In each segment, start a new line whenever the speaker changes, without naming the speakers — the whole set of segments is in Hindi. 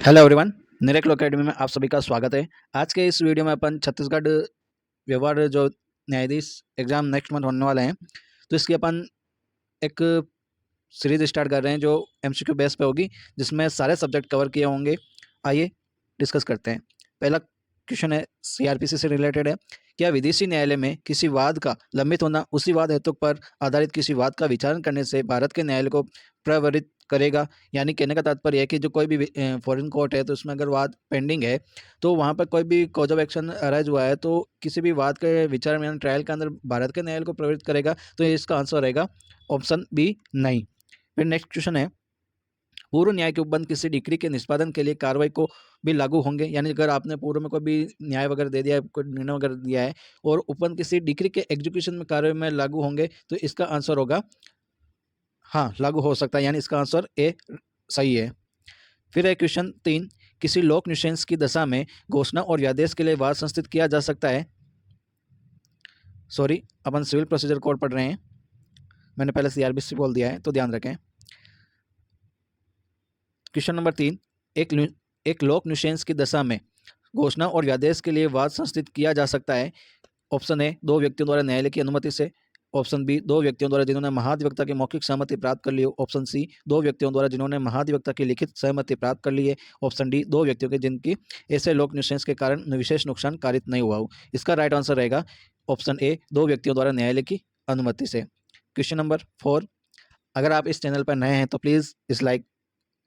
हेलो एवरीवन, निरेक लॉ अकेडमी में आप सभी का स्वागत है। आज के इस वीडियो में अपन छत्तीसगढ़ व्यवहार जो न्यायाधीश एग्जाम नेक्स्ट मंथ होने वाले हैं, तो इसकी अपन एक सीरीज स्टार्ट कर रहे हैं जो एमसीक्यू बेस पे होगी, जिसमें सारे सब्जेक्ट कवर किए होंगे। आइए डिस्कस करते हैं। पहला क्वेश्चन है, सीआरपीसी से रिलेटेड है। क्या विदेशी न्यायालय में किसी वाद का लंबित होना उसी वाद हेतु पर आधारित किसी वाद का विचारण करने से भारत के न्यायालय को प्रवृत्त करेगा? यानी कहने का तात्पर्य है कि जो कोई भी फॉरेन कोर्ट है, तो उसमें अगर वाद पेंडिंग है, तो वहाँ पर कोई भी कॉज ऑफ एक्शन अराइज हुआ है, तो किसी भी वाद के विचारण यानी ट्रायल के अंदर भारत के न्यायालय को प्रवृत्त करेगा। तो इसका आंसर रहेगा ऑप्शन बी, नहीं। फिर नेक्स्ट क्वेश्चन है, पूर्व न्याय के उपबंध किसी डिक्री के निष्पादन के लिए कार्रवाई को भी लागू होंगे? यानी अगर आपने पूर्व में कोई भी न्याय वगैरह दे दिया है, कोई निर्णय वगैरह दिया है, और उपबंध किसी डिक्री के एग्जीक्यूशन में कार्रवाई में लागू होंगे, तो इसका आंसर होगा हाँ, लागू हो सकता है। यानी इसका आंसर ए सही है। फिर है क्वेश्चन 3, किसी लोक नुशेंस की दशा में घोषणा और आदेश के लिए वाद संस्थित किया जा सकता है? सॉरी, अपन सिविल प्रोसीजर कोड पढ़ रहे हैं, मैंने पहले सीआरपीसी बोल दिया है, तो ध्यान रखें। क्वेश्चन नंबर 3, एक लोक नुशेंस की दशा में घोषणा और आदेश के लिए वाद संस्थित किया जा सकता है। ऑप्शन ए, दो व्यक्तियों द्वारा न्यायालय की अनुमति से। ऑप्शन बी, दो व्यक्तियों द्वारा जिन्होंने महाधिवक्ता की मौखिक सहमति प्राप्त कर ली हो। ऑप्शन सी, दो व्यक्तियों द्वारा जिन्होंने महाधिवक्ता की लिखित सहमति प्राप्त कर ली है। ऑप्शन डी, दो व्यक्तियों के जिनकी ऐसे लोक नुशेंस के कारण विशेष नुकसान कारित नहीं हुआ हो। इसका राइट आंसर रहेगा ऑप्शन ए, दो व्यक्तियों द्वारा न्यायालय की अनुमति से। क्वेश्चन नंबर 4, अगर आप इस चैनल पर नए हैं तो प्लीज़ इस लाइक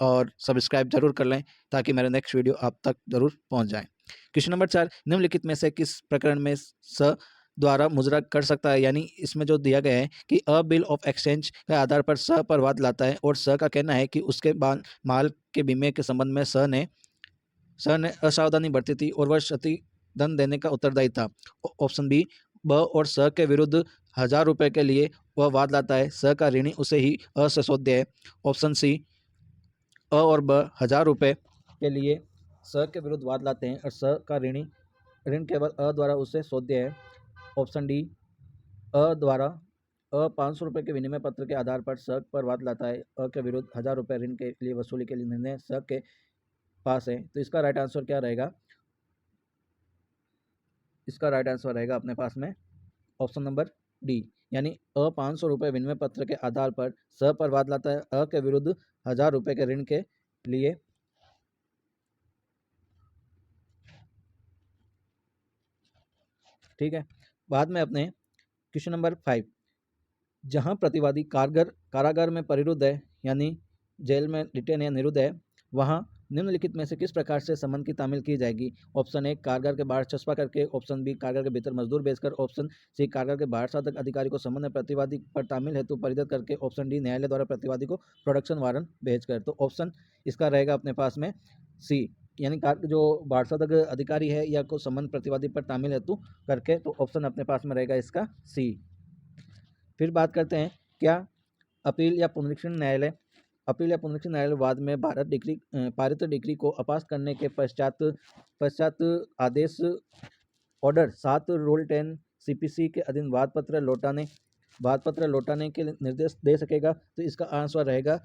और सब्सक्राइब जरूर कर लें, ताकि मेरे नेक्स्ट वीडियो आप तक जरूर पहुंच जाए। क्वेश्चन नंबर 4, निम्नलिखित में से किस प्रकरण में स द्वारा मुजरा कर सकता है? यानी इसमें जो दिया गया है कि अ बिल ऑफ एक्सचेंज के आधार पर स पर वाद लाता है, और स का कहना है कि उसके माल के बीमे के संबंध में स ने असावधानी बरती थी और वह क्षतिधन देने का उत्तरदायी था। ऑप्शन बी, ब और स के विरुद्ध 1000 रुपये के लिए वह वाद लाता है, स का ऋणी उसे ही अ से सौद्य है। ऑप्शन सी, अ और ब 1000 रुपये के लिए स के विरुद्ध वाद लाते हैं और स का ऋण केवल अ द्वारा उसे सौद्य है। ऑप्शन डी, अ 500 रुपये के विनिमय पत्र के आधार पर स पर वाद लाता है, अ के विरुद्ध 1000 रुपये ऋण के लिए वसूली के लिए निर्णय स के पास है। तो इसका राइट आंसर क्या रहेगा? इसका राइट आंसर रहेगा अपने पास में ऑप्शन नंबर डी, यानी अ 500 रुपये विनिमय पत्र के आधार पर स पर वाद लाता है, अ के विरुद्ध 1000 रुपये के ऋण के लिए। ठीक है, बाद में अपने क्वेश्चन नंबर 5, जहां प्रतिवादी कारागार में परिरुद्ध है, यानी जेल में डिटेन या निरुद्ध है, वहां निम्नलिखित में से किस प्रकार से संबंध की तामील की जाएगी? ऑप्शन ए, कारागार के बाहर चस्पा करके। ऑप्शन बी, कारागार के भीतर मजदूर बेचकर। ऑप्शन सी, कारागार के बाहर साधक अधिकारी को संबंध में प्रतिवादी पर तामील हेतु परिदत करके। ऑप्शन डी, न्यायालय द्वारा प्रतिवादी को प्रोडक्शन वारंट भेजकर। तो ऑप्शन इसका रहेगा अपने पास में सी, यानी जो बाहर साधक अधिकारी है या को संबंध प्रतिवादी पर तामील हेतु करके। तो ऑप्शन अपने पास में रहेगा इसका सी। फिर बात करते हैं, क्या अपील या पुनरीक्षण न्यायालय वाद में पारित डिग्री को अपास्त करने के पश्चात आदेश ऑर्डर 7 रोल 10 सीपीसी के अधीन वाद पत्र लौटाने के निर्देश दे सकेगा? तो इसका आंसर रहेगा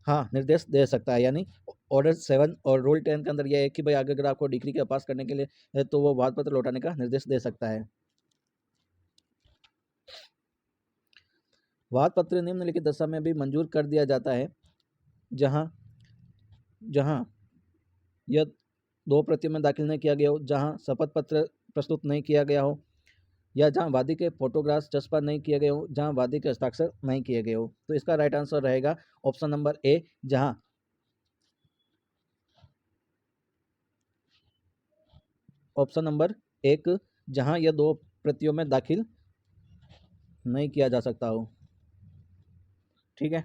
हाँ, निर्देश दे सकता है। यानी ऑर्डर 7 और रोल 10 के अंदर यह है कि भाई अगर आपको डिग्री के अपास करने के लिए है, तो वो वाद पत्र लौटाने का निर्देश दे सकता है। वाद पत्र निम्नलिखित दशा में भी मंजूर कर दिया जाता है, जहां जहां यह 2 प्रतियों में दाखिल नहीं किया गया हो, जहां शपथ पत्र प्रस्तुत नहीं किया गया हो, या जहां वादी के फोटोग्राफ्स चस्पा नहीं किए गए हो, जहां वादी के हस्ताक्षर नहीं किए गए हो। तो इसका राइट आंसर रहेगा option number A, option number 1, जहां यह 2 प्रतियों में दाखिल नहीं किया जा सकता हो। ठीक है,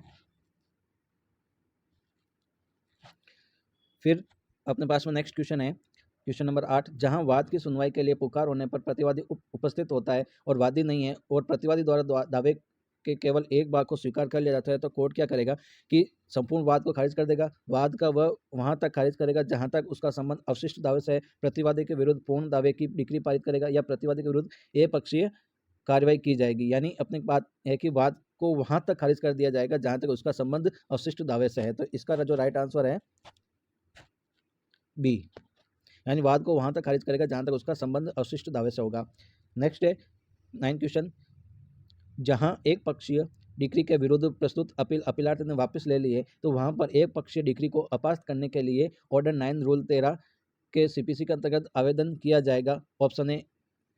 फिर अपने पास में नेक्स्ट क्वेश्चन है, क्वेश्चन नंबर 8, जहां वाद की सुनवाई के लिए पुकार होने पर प्रतिवादी उपस्थित होता है और वादी नहीं है, और प्रतिवादी द्वारा दावे के केवल एक भाग को स्वीकार कर लिया जाता है, तो कोर्ट क्या करेगा कि संपूर्ण वाद को खारिज कर देगा? वाद का वह वहां तक खारिज करेगा जहां तक उसका संबंध अवशिष्ट दावे से है, प्रतिवादी के विरुद्ध पूर्ण दावे की डिक्री पारित करेगा, या प्रतिवादी के विरुद्ध एक पक्षीय कार्रवाई की जाएगी। यानी अपनी बात है कि वाद को वहां तक खारिज कर दिया जाएगा जहां तक उसका संबंध अवशिष्ट दावे से है। तो इसका जो राइट आंसर है बी, यानी वाद को वहां तक खारिज करेगा जहां तक उसका संबंध अवशिष्ट दावे से होगा। नेक्स्ट है 9 क्वेश्चन, जहां एक पक्षीय डिक्री के विरुद्ध प्रस्तुत अपीलार्थ ने वापस ले लिए तो वहां पर एक पक्षीय डिक्री को अपास्त करने के लिए ऑर्डर 9 रूल 13 के सीपीसी के अंतर्गत आवेदन किया जाएगा। ऑप्शन ए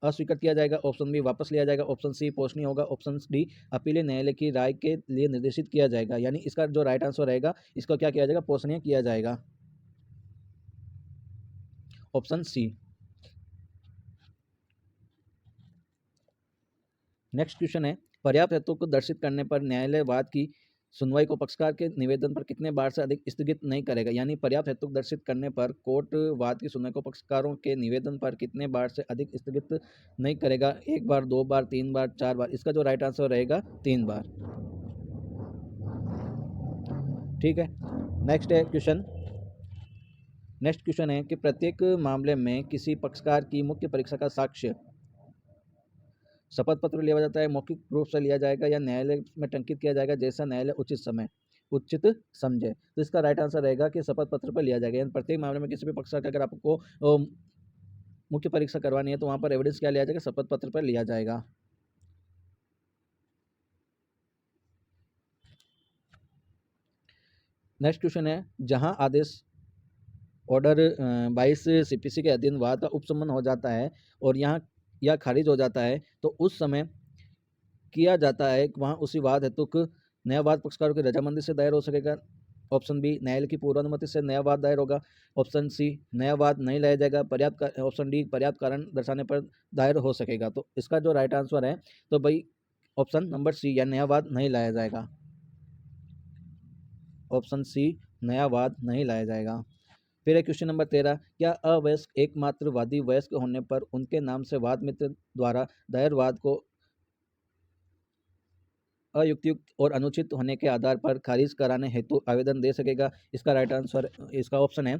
अस्वीकृत किया जाएगा, ऑप्शन बी वापस लिया जाएगा, ऑप्शन सी पोषणीय होगा, ऑप्शन डी अपीलीय न्यायालय की राय के लिए निर्देशित किया जाएगा। यानी इसका जो राइट आंसर रहेगा, इसको क्या किया जाएगा, पोषणीय किया जाएगा, ऑप्शन सी। नेक्स्ट क्वेश्चन है, पर्याप्त हेतु को दर्शित करने पर न्यायालय वाद की सुनवाई को पक्षकार के निवेदन पर कितने बार से अधिक स्थगित नहीं करेगा। यानी पर्याप्त हेतु दर्शित करने पर कोर्ट वाद की सुनवाई को पक्षकारों के निवेदन पर कितने बार से अधिक स्थगित नहीं करेगा, 1 बार, 2 बार, 3 बार, 4 बार। इसका जो राइट आंसर रहेगा 3 बार। ठीक है, नेक्स्ट क्वेश्चन है कि प्रत्येक मामले में किसी पक्षकार की मुख्य परीक्षा का साक्ष्य शपथ पत्र लिया जाता है, मौखिक रूप से लिया जाएगा या न्यायालय में टंकित किया जाएगा जैसा न्यायालय उचित समझे। तो इसका राइट आंसर रहेगा कि शपथ पत्र पर लिया जाएगा। यानी प्रत्येक मामले में किसी भी पक्षकार का अगर आपको मुख्य परीक्षा करवानी है तो वहां पर एविडेंस क्या लिया जाएगा, शपथ पत्र पर लिया जाएगा। नेक्स्ट क्वेश्चन है, जहां आदेश ऑर्डर 22 सीपीसी के अधीन वाद का उपशमन हो जाता है और यहाँ या खारिज हो जाता है तो उस समय किया जाता है वहाँ उसी वाद हेतु नया वाद पक्षकारों की रजामंदी से दायर हो सकेगा। ऑप्शन बी न्यायालय की पूर्वानुमति से नया वाद दायर होगा। ऑप्शन सी नया वाद नहीं लाया जाएगा। ऑप्शन डी पर्याप्त कारण दर्शाने पर दायर हो सकेगा। तो इसका जो राइट आंसर है तो भाई ऑप्शन नंबर सी या नया वाद नहीं लाया जाएगा। ऑप्शन सी नया वाद नहीं लाया जाएगा। फिर है क्वेश्चन नंबर 13, क्या अवयस्क एकमात्र वादी वयस्क होने पर उनके नाम से वाद मित्र द्वारा दायर वाद को अयुक्तियुक्त और अनुचित होने के आधार पर खारिज कराने हेतु आवेदन दे सकेगा। इसका राइट आंसर इसका ऑप्शन है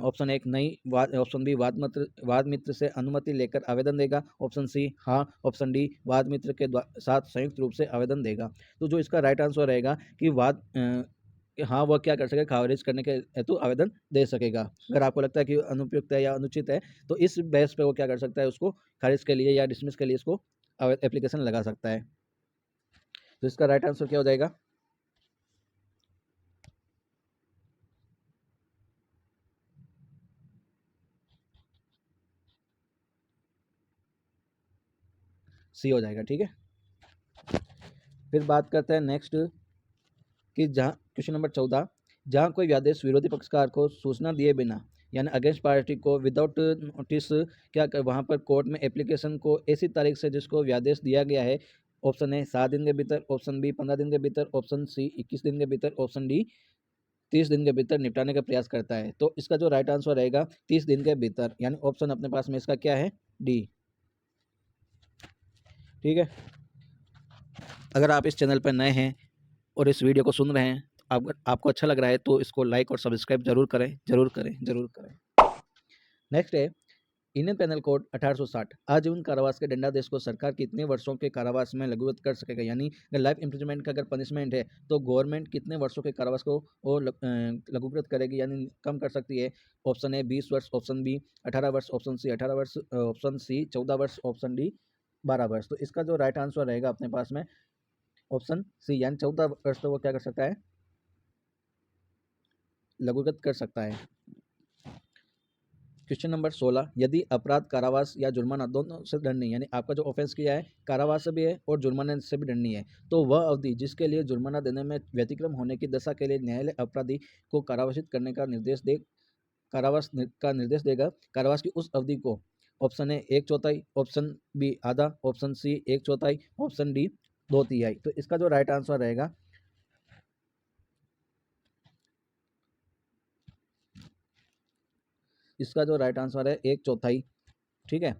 ऑप्शन 1 नहीं, ऑप्शन बी वाद मित्र से अनुमति लेकर आवेदन देगा। ऑप्शन सी हाँ, ऑप्शन डी वाद मित्र के साथ संयुक्त रूप से आवेदन देगा। तो जो इसका राइट आंसर रहेगा कि हाँ वह क्या कर सकेगा, खारिज करने के हेतु आवेदन दे सकेगा। अगर आपको लगता है कि अनुपयुक्त है या अनुचित है तो इस बेस पे वो क्या कर सकता है, उसको खारिज के लिए या डिसमिस के लिए इसको एप्लीकेशन लगा सकता है। तो इसका राइट आंसर क्या हो जाएगा, सी हो जाएगा। ठीक है, फिर बात करते हैं नेक्स्ट कि जहाँ क्वेश्चन नंबर 14, जहाँ कोई व्यादेश विरोधी पक्षकार को सूचना दिए बिना यानी अगेंस्ट पार्टी को विदाउट नोटिस क्या कर वहाँ पर कोर्ट में एप्लीकेशन को ऐसी तारीख से जिसको व्यादेश दिया गया है, ऑप्शन ए 7 दिन के भीतर, ऑप्शन बी 15 दिन के भीतर, ऑप्शन सी 21 दिन के भीतर, ऑप्शन डी 30 दिन के भीतर निपटाने का प्रयास करता है। तो इसका जो राइट आंसर रहेगा 30 दिन के भीतर, यानी ऑप्शन अपने पास में इसका क्या है, डी। ठीक है, अगर आप इस चैनल पर नए हैं और इस वीडियो को सुन रहे हैं, आपको अच्छा लग रहा है तो इसको लाइक और सब्सक्राइब जरूर करें, जरूर करें, जरूर करें। नेक्स्ट है इंडियन पेनल कोड 1860, आजीवन कारावास के दंडादेश को सरकार कितने वर्षों के कारावास में लघुगत कर सकेगा। यानी अगर लाइफ इम्प्रिजनमेंट का अगर पनिशमेंट है तो गवर्नमेंट कितने वर्षों के कारावास को वो लघुगत करेगी यानी कम कर सकती है। ऑप्शन ए 20 वर्ष, ऑप्शन बी 18 वर्ष, ऑप्शन सी 18 वर्ष, ऑप्शन सी 14 वर्ष, ऑप्शन डी 12 वर्ष। तो इसका जो राइट आंसर रहेगा अपने पास में ऑप्शन सी, यानी 14 वर्ष तो वो क्या कर सकता है, लघुगत कर सकता है। क्वेश्चन नंबर 16, यदि अपराध कारावास या जुर्माना दोनों से दंडनीय, यानी आपका जो ऑफेंस किया है कारावास से भी है और जुर्माने से भी दंडनीय है, तो वह अवधि जिसके लिए जुर्माना देने में व्यतिक्रम होने की दशा के लिए न्यायालय अपराधी को कारावासित करने का निर्देश देगा। कारावास की उस अवधि को ऑप्शन ए 1/4, ऑप्शन बी आधा, ऑप्शन सी 1/4, ऑप्शन डी 2/3। तो इसका जो राइट आंसर रहेगा इसका जो राइट आंसर है 1/4। ठीक है,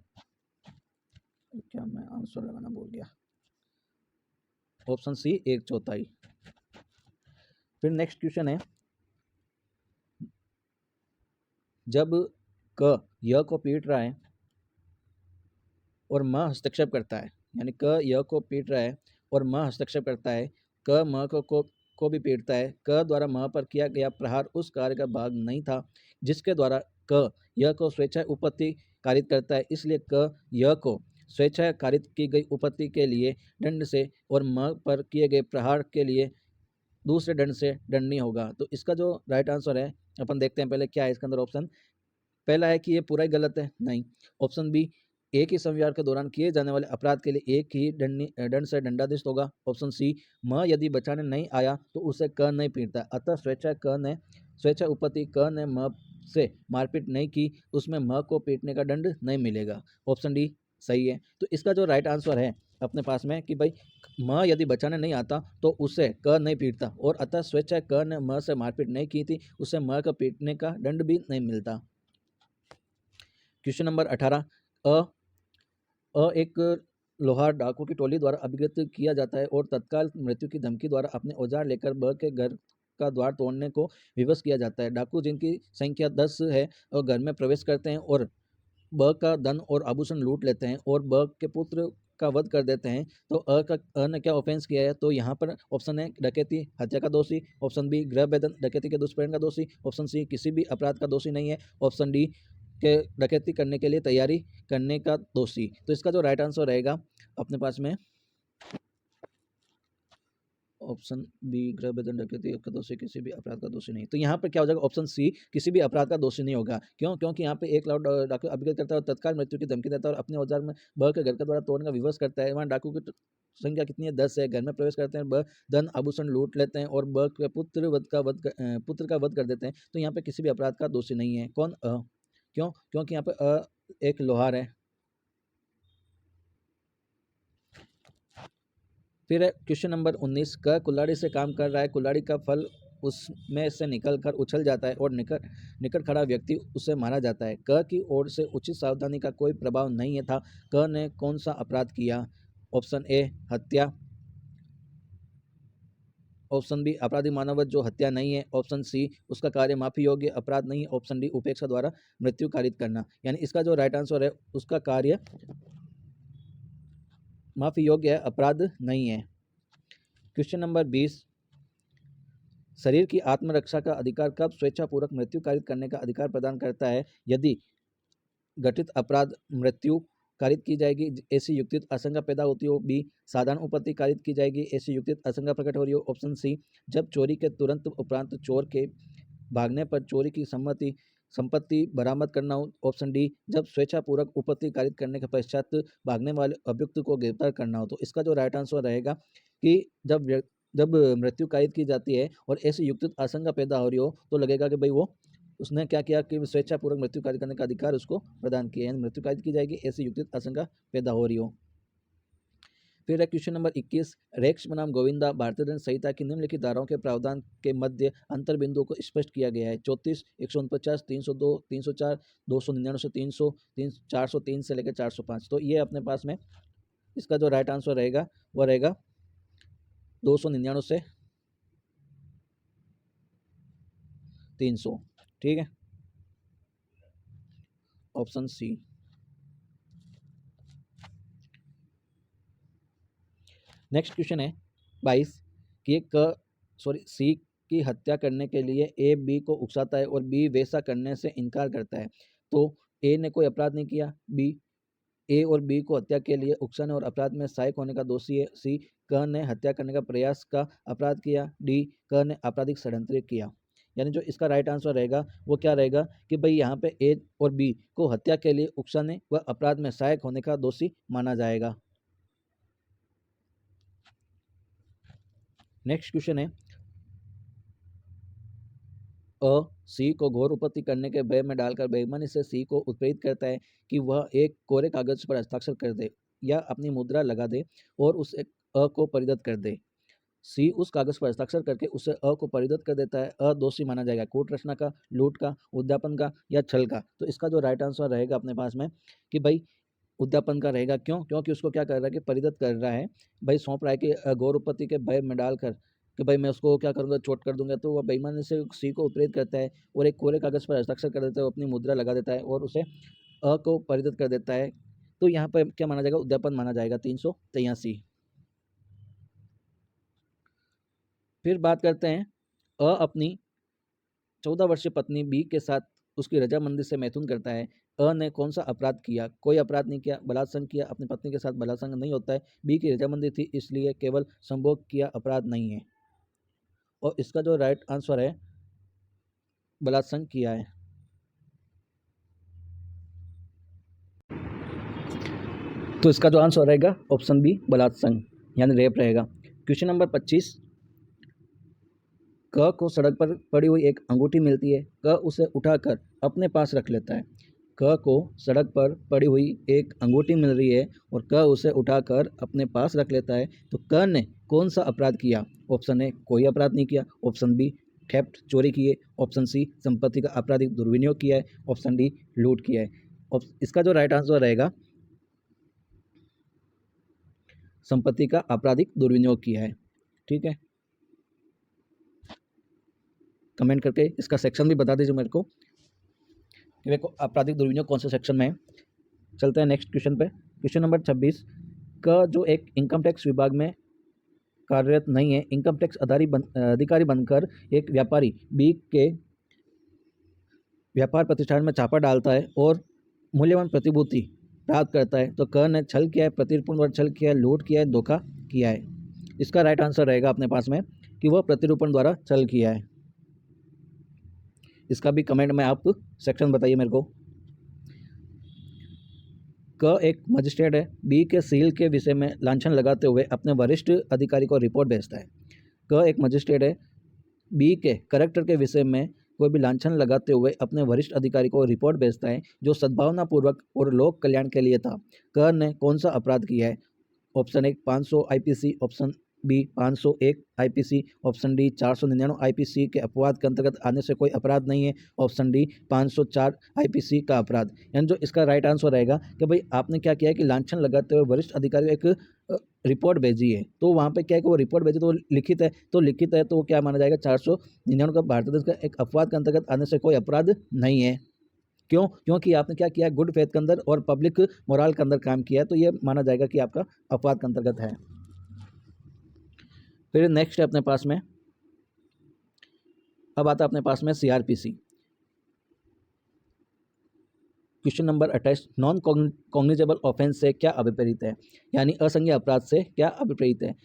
क्या मैं आंसर लगाना भूल गया, ऑप्शन सी 1/4। फिर नेक्स्ट क्वेश्चन है, जब क य को पीट रहा है और म हस्तक्षेप करता है, यानी क य को पीट रहा है और म हस्तक्षेप करता है, क म को भी पीटता है, क द्वारा म पर किया गया प्रहार उस कार्य का भाग नहीं था जिसके द्वारा क यह को स्वेच्छा उपपत्ति कारित करता है, इसलिए क यह को स्वेच्छा कारित की गई उपपत्ति के लिए दंड से और म पर किए गए प्रहार के लिए दूसरे दंड से दंडनीय होगा। तो इसका जो राइट आंसर है अपन देखते हैं पहले क्या है इसके अंदर ऑप्शन। पहला है कि ये पूरा ही गलत है, नहीं। ऑप्शन बी, एक ही संविहार के दौरान किए जाने वाले अपराध के लिए एक ही दंड से दंडाधीश होगा। ऑप्शन सी, म यदि बचाने नहीं आया तो उसे क नहीं पीटता, अतः स्वेच्छा उपपत्ति क ने म से मारपीट नहीं की, उसमें म को पीटने का दंड नहीं मिलेगा। ऑप्शन डी सही है। तो इसका जो राइट आंसर है अपने पास में कि भाई म यदि बचाने नहीं आता तो उसे क नहीं पीटता, और अतः स्वेच्छा क ने म से मारपीट नहीं की थी, उसे म का पीटने का दंड भी नहीं मिलता। क्वेश्चन नंबर 18, एक लोहार डाकू की टोली द्वारा अभिकृत किया जाता है और तत्काल मृत्यु की धमकी द्वारा अपने औजार लेकर ब के घर का द्वार तोड़ने को विवश किया जाता है। डाकू जिनकी संख्या 10 है और घर में प्रवेश करते हैं और ब का धन और आभूषण लूट लेते हैं और ब के पुत्र का वध कर देते हैं। तो अ ने क्या ऑफेंस किया है? तो यहाँ पर ऑप्शन है डकैती हत्या का दोषी, ऑप्शन बी गृह भेदन डकैती के दुष्प्रेरण का दोषी, ऑप्शन सी किसी भी अपराध का दोषी नहीं है, ऑप्शन डी के डकैती करने के लिए तैयारी करने का दोषी। तो इसका जो राइट आंसर रहेगा अपने पास में ऑप्शन बी गृह भेदन डकैती का दोषी, किसी भी अपराध का दोषी नहीं। तो यहाँ पर क्या हो जाएगा? ऑप्शन सी किसी भी अपराध का दोषी नहीं होगा। क्यों? क्योंकि यहाँ पे एक लाख डाकू अभिगत करता है और तत्काल मृत्यु की धमकी देता है और अपने औजार में ब के घर का द्वारा तोड़ने का विवश करता है। वहाँ डाकू की संख्या कितनी है? 10 है। घर में प्रवेश करते हैं, ब धन आभूषण लूट लेते हैं और ब के पुत्र का वध कर देते हैं। तो यहाँ पे किसी भी अपराध का दोषी नहीं है। कौन? क्यों? क्योंकि यहाँ पे एक लोहार है। फिर है क्वेश्चन नंबर 19, क कुल्हाड़ी से काम कर रहा है, कुल्हाड़ी का फल उसमें से निकलकर उछल जाता है और निकट खड़ा व्यक्ति उसे मारा जाता है। क की ओर से उचित सावधानी का कोई प्रभाव नहीं था। क ने कौन सा अपराध किया? ऑप्शन ए हत्या, ऑप्शन बी अपराधी मानववध जो हत्या नहीं है, ऑप्शन सी उसका कार्य माफी योग्य अपराध नहीं है, ऑप्शन डी उपेक्षा द्वारा मृत्यु कारित करना। यानी इसका जो राइट आंसर है उसका कार्य माफी योग्य है, अपराध नहीं है। क्वेश्चन नंबर 20, शरीर की आत्मरक्षा का अधिकार कब स्वेच्छापूर्वक मृत्यु कारित करने का अधिकार प्रदान करता है? यदि घटित अपराध मृत्यु कारित की जाएगी, ऐसी युक्तित आशंका पैदा होती हो। बी साधारण उपपत्ति कारित की जाएगी, ऐसी युक्तित आशंका प्रकट हो रही हो। ऑप्शन सी जब चोरी के तुरंत उपरांत चोर के भागने पर चोरी की संपत्ति बरामद करना हो। ऑप्शन डी जब स्वेच्छापूर्वक उपपत्ति कारित करने के पश्चात भागने वाले अभियुक्त को गिरफ्तार करना हो। तो इसका जो राइट आंसर रहेगा कि जब मृत्यु कारित की जाती है और ऐसी युक्तित आशंका पैदा हो रही हो तो लगेगा कि भाई वो उसने क्या किया कि स्वेच्छापूर्वक मृत्यु कारित करने का अधिकार उसको प्रदान किया, यानी मृत्यु कारित की जाएगी ऐसी युक्तित आशंका पैदा हो रही हो। फिर है क्वेश्चन नंबर 21, रेक्ष बनाम गोविंदा भारतीय दंड संहिता की निम्नलिखित धाराओं के प्रावधान के मध्य अंतर बिंदुओं को स्पष्ट किया गया है। 34, 149, 302, 304, 299 से 300, 403 से लेकर 405। तो ये अपने पास में इसका जो राइट आंसर रहेगा वो रहेगा 299 से 300। ठीक है, ऑप्शन सी। नेक्स्ट क्वेश्चन है 22 कि सी की हत्या करने के लिए ए बी को उकसाता है और बी वैसा करने से इनकार करता है। तो ए ने कोई अपराध नहीं किया, बी ए और बी को हत्या के लिए उकसाने और अपराध में सहायक होने का दोषी है, सी क ने हत्या करने का प्रयास का अपराध किया, डी क ने आपराधिक षड्यंत्र किया। यानी जो इसका राइट आंसर रहेगा वो क्या रहेगा कि भाई यहाँ पे ए और बी को हत्या के लिए उकसाने व अपराध में सहायक होने का दोषी माना जाएगा। नेक्स्ट क्वेश्चन है सी को घोर उपपत्ति करने के भय में डालकर बेईमानी से सी को उत्प्रेरित करता है कि वह एक कोरे कागज पर हस्ताक्षर कर दे या अपनी मुद्रा लगा दे और उस को परिदत्त कर दे। सी उस कागज पर हस्ताक्षर करके उसे को परिदत्त कर देता है। दोषी माना जाएगा कूट रचना का, लूट का, उद्यापन का या छल का। तो इसका जो राइट आंसर रहेगा अपने पास में कि भाई उद्यापन का रहेगा। क्यों? क्योंकि उसको क्या कर रहा है कि परिदत्त कर रहा है, भाई सौंप रहा है कि घोर उपपत्ति के भय में डालकर कि भाई मैं उसको क्या करूँगा, चोट कर दूंगा। तो वह बेईमानी से सी को प्रेरित करता है और एक कोरे कागज पर हस्ताक्षर कर देता है, अपनी मुद्रा लगा देता है और उसे को परिदत्त कर देता है। तो यहाँ पर क्या माना जाएगा? उद्यापन माना जाएगा। 383। फिर बात करते हैं अपनी 14 वर्षीय पत्नी बी के साथ उसकी रजामंदी से मैथुन करता है। अ ने कौन सा अपराध किया? कोई अपराध नहीं किया, बलात्संग किया, अपनी पत्नी के साथ बलात्संग नहीं होता है। बी की रजामंदी थी इसलिए केवल संभोग किया अपराध नहीं है। और इसका जो राइट आंसर है बलात्संग किया है। तो इसका जो आंसर रहेगा ऑप्शन बी बलात्संग यानी रेप रहेगा। क्वेश्चन नंबर 25, क को सड़क पर पड़ी हुई एक अंगूठी मिलती है। क उसे उठाकर अपने पास रख लेता है। क को सड़क पर पड़ी हुई एक अंगूठी मिल रही है और क उसे उठाकर अपने पास रख लेता है। तो क ने कौन सा अपराध किया? ऑप्शन ए कोई अपराध नहीं किया, ऑप्शन बी थेफ्ट चोरी किए, ऑप्शन सी संपत्ति का आपराधिक दुर्विनियोग किया है, ऑप्शन डी लूट किया है। इसका जो राइट आंसर रहेगा संपत्ति का आपराधिक दुर्विनियोग किया है। ठीक है, कमेंट करके इसका सेक्शन भी बता दीजिए मेरे को कि देखो आपराधिक दुर्विनियोग कौन से सेक्शन में है। चलते हैं नेक्स्ट क्वेश्चन पे। क्वेश्चन नंबर 26 का जो एक इनकम टैक्स विभाग में कार्यरत नहीं है, इनकम टैक्स अधिकारी बनकर एक व्यापारी बी के व्यापार प्रतिष्ठान में छापा डालता है और मूल्यवान प्रतिभूति प्राप्त करता है। तो क ने छल किया है, प्रतिरूपण छल किया है, लूट किया है, धोखा किया है। इसका राइट आंसर रहेगा अपने पास में कि वह प्रतिरूपण द्वारा छल किया है। इसका भी कमेंट में आप सेक्शन बताइए मेरे को। क एक मजिस्ट्रेट है, बी के सील के विषय में लांछन लगाते हुए अपने वरिष्ठ अधिकारी को रिपोर्ट भेजता है। क एक मजिस्ट्रेट है, बी के करेक्टर के विषय में कोई भी लांछन लगाते हुए अपने वरिष्ठ अधिकारी को रिपोर्ट भेजता है जो सद्भावनापूर्वक और लोक कल्याण के लिए था। क ने कौन सा अपराध किया है? Option A 500 IPC, option B 501 IPC, option D 499 IPC के अपवाद के अंतर्गत आने से कोई अपराध नहीं है, ऑप्शन डी 504 आईपीसी का अपराध। यानी जो इसका राइट आंसर रहेगा कि भाई आपने क्या किया है कि लांछन लगाते हुए वरिष्ठ अधिकारी को एक रिपोर्ट भेजी है। तो वहाँ पे क्या है कि वो रिपोर्ट भेजी तो लिखित है, तो वो क्या माना जाएगा 499 का भारत देश का एक अपवाद के अंतर्गत आने से कोई अपराध नहीं है। क्यों? क्योंकि आपने क्या किया, गुड फेथ के अंदर और पब्लिक मोरल के अंदर काम किया है, तो ये माना जाएगा कि आपका अपवाद के अंतर्गत है। फिर नेक्स्ट है अपने पास में, अब आता है अपने पास में CrPC. Question number 28, non cognizable offence से क्या अभिप्रेत है? यानी असंज्ञेय अपराध से क्या अभिप्रेत है?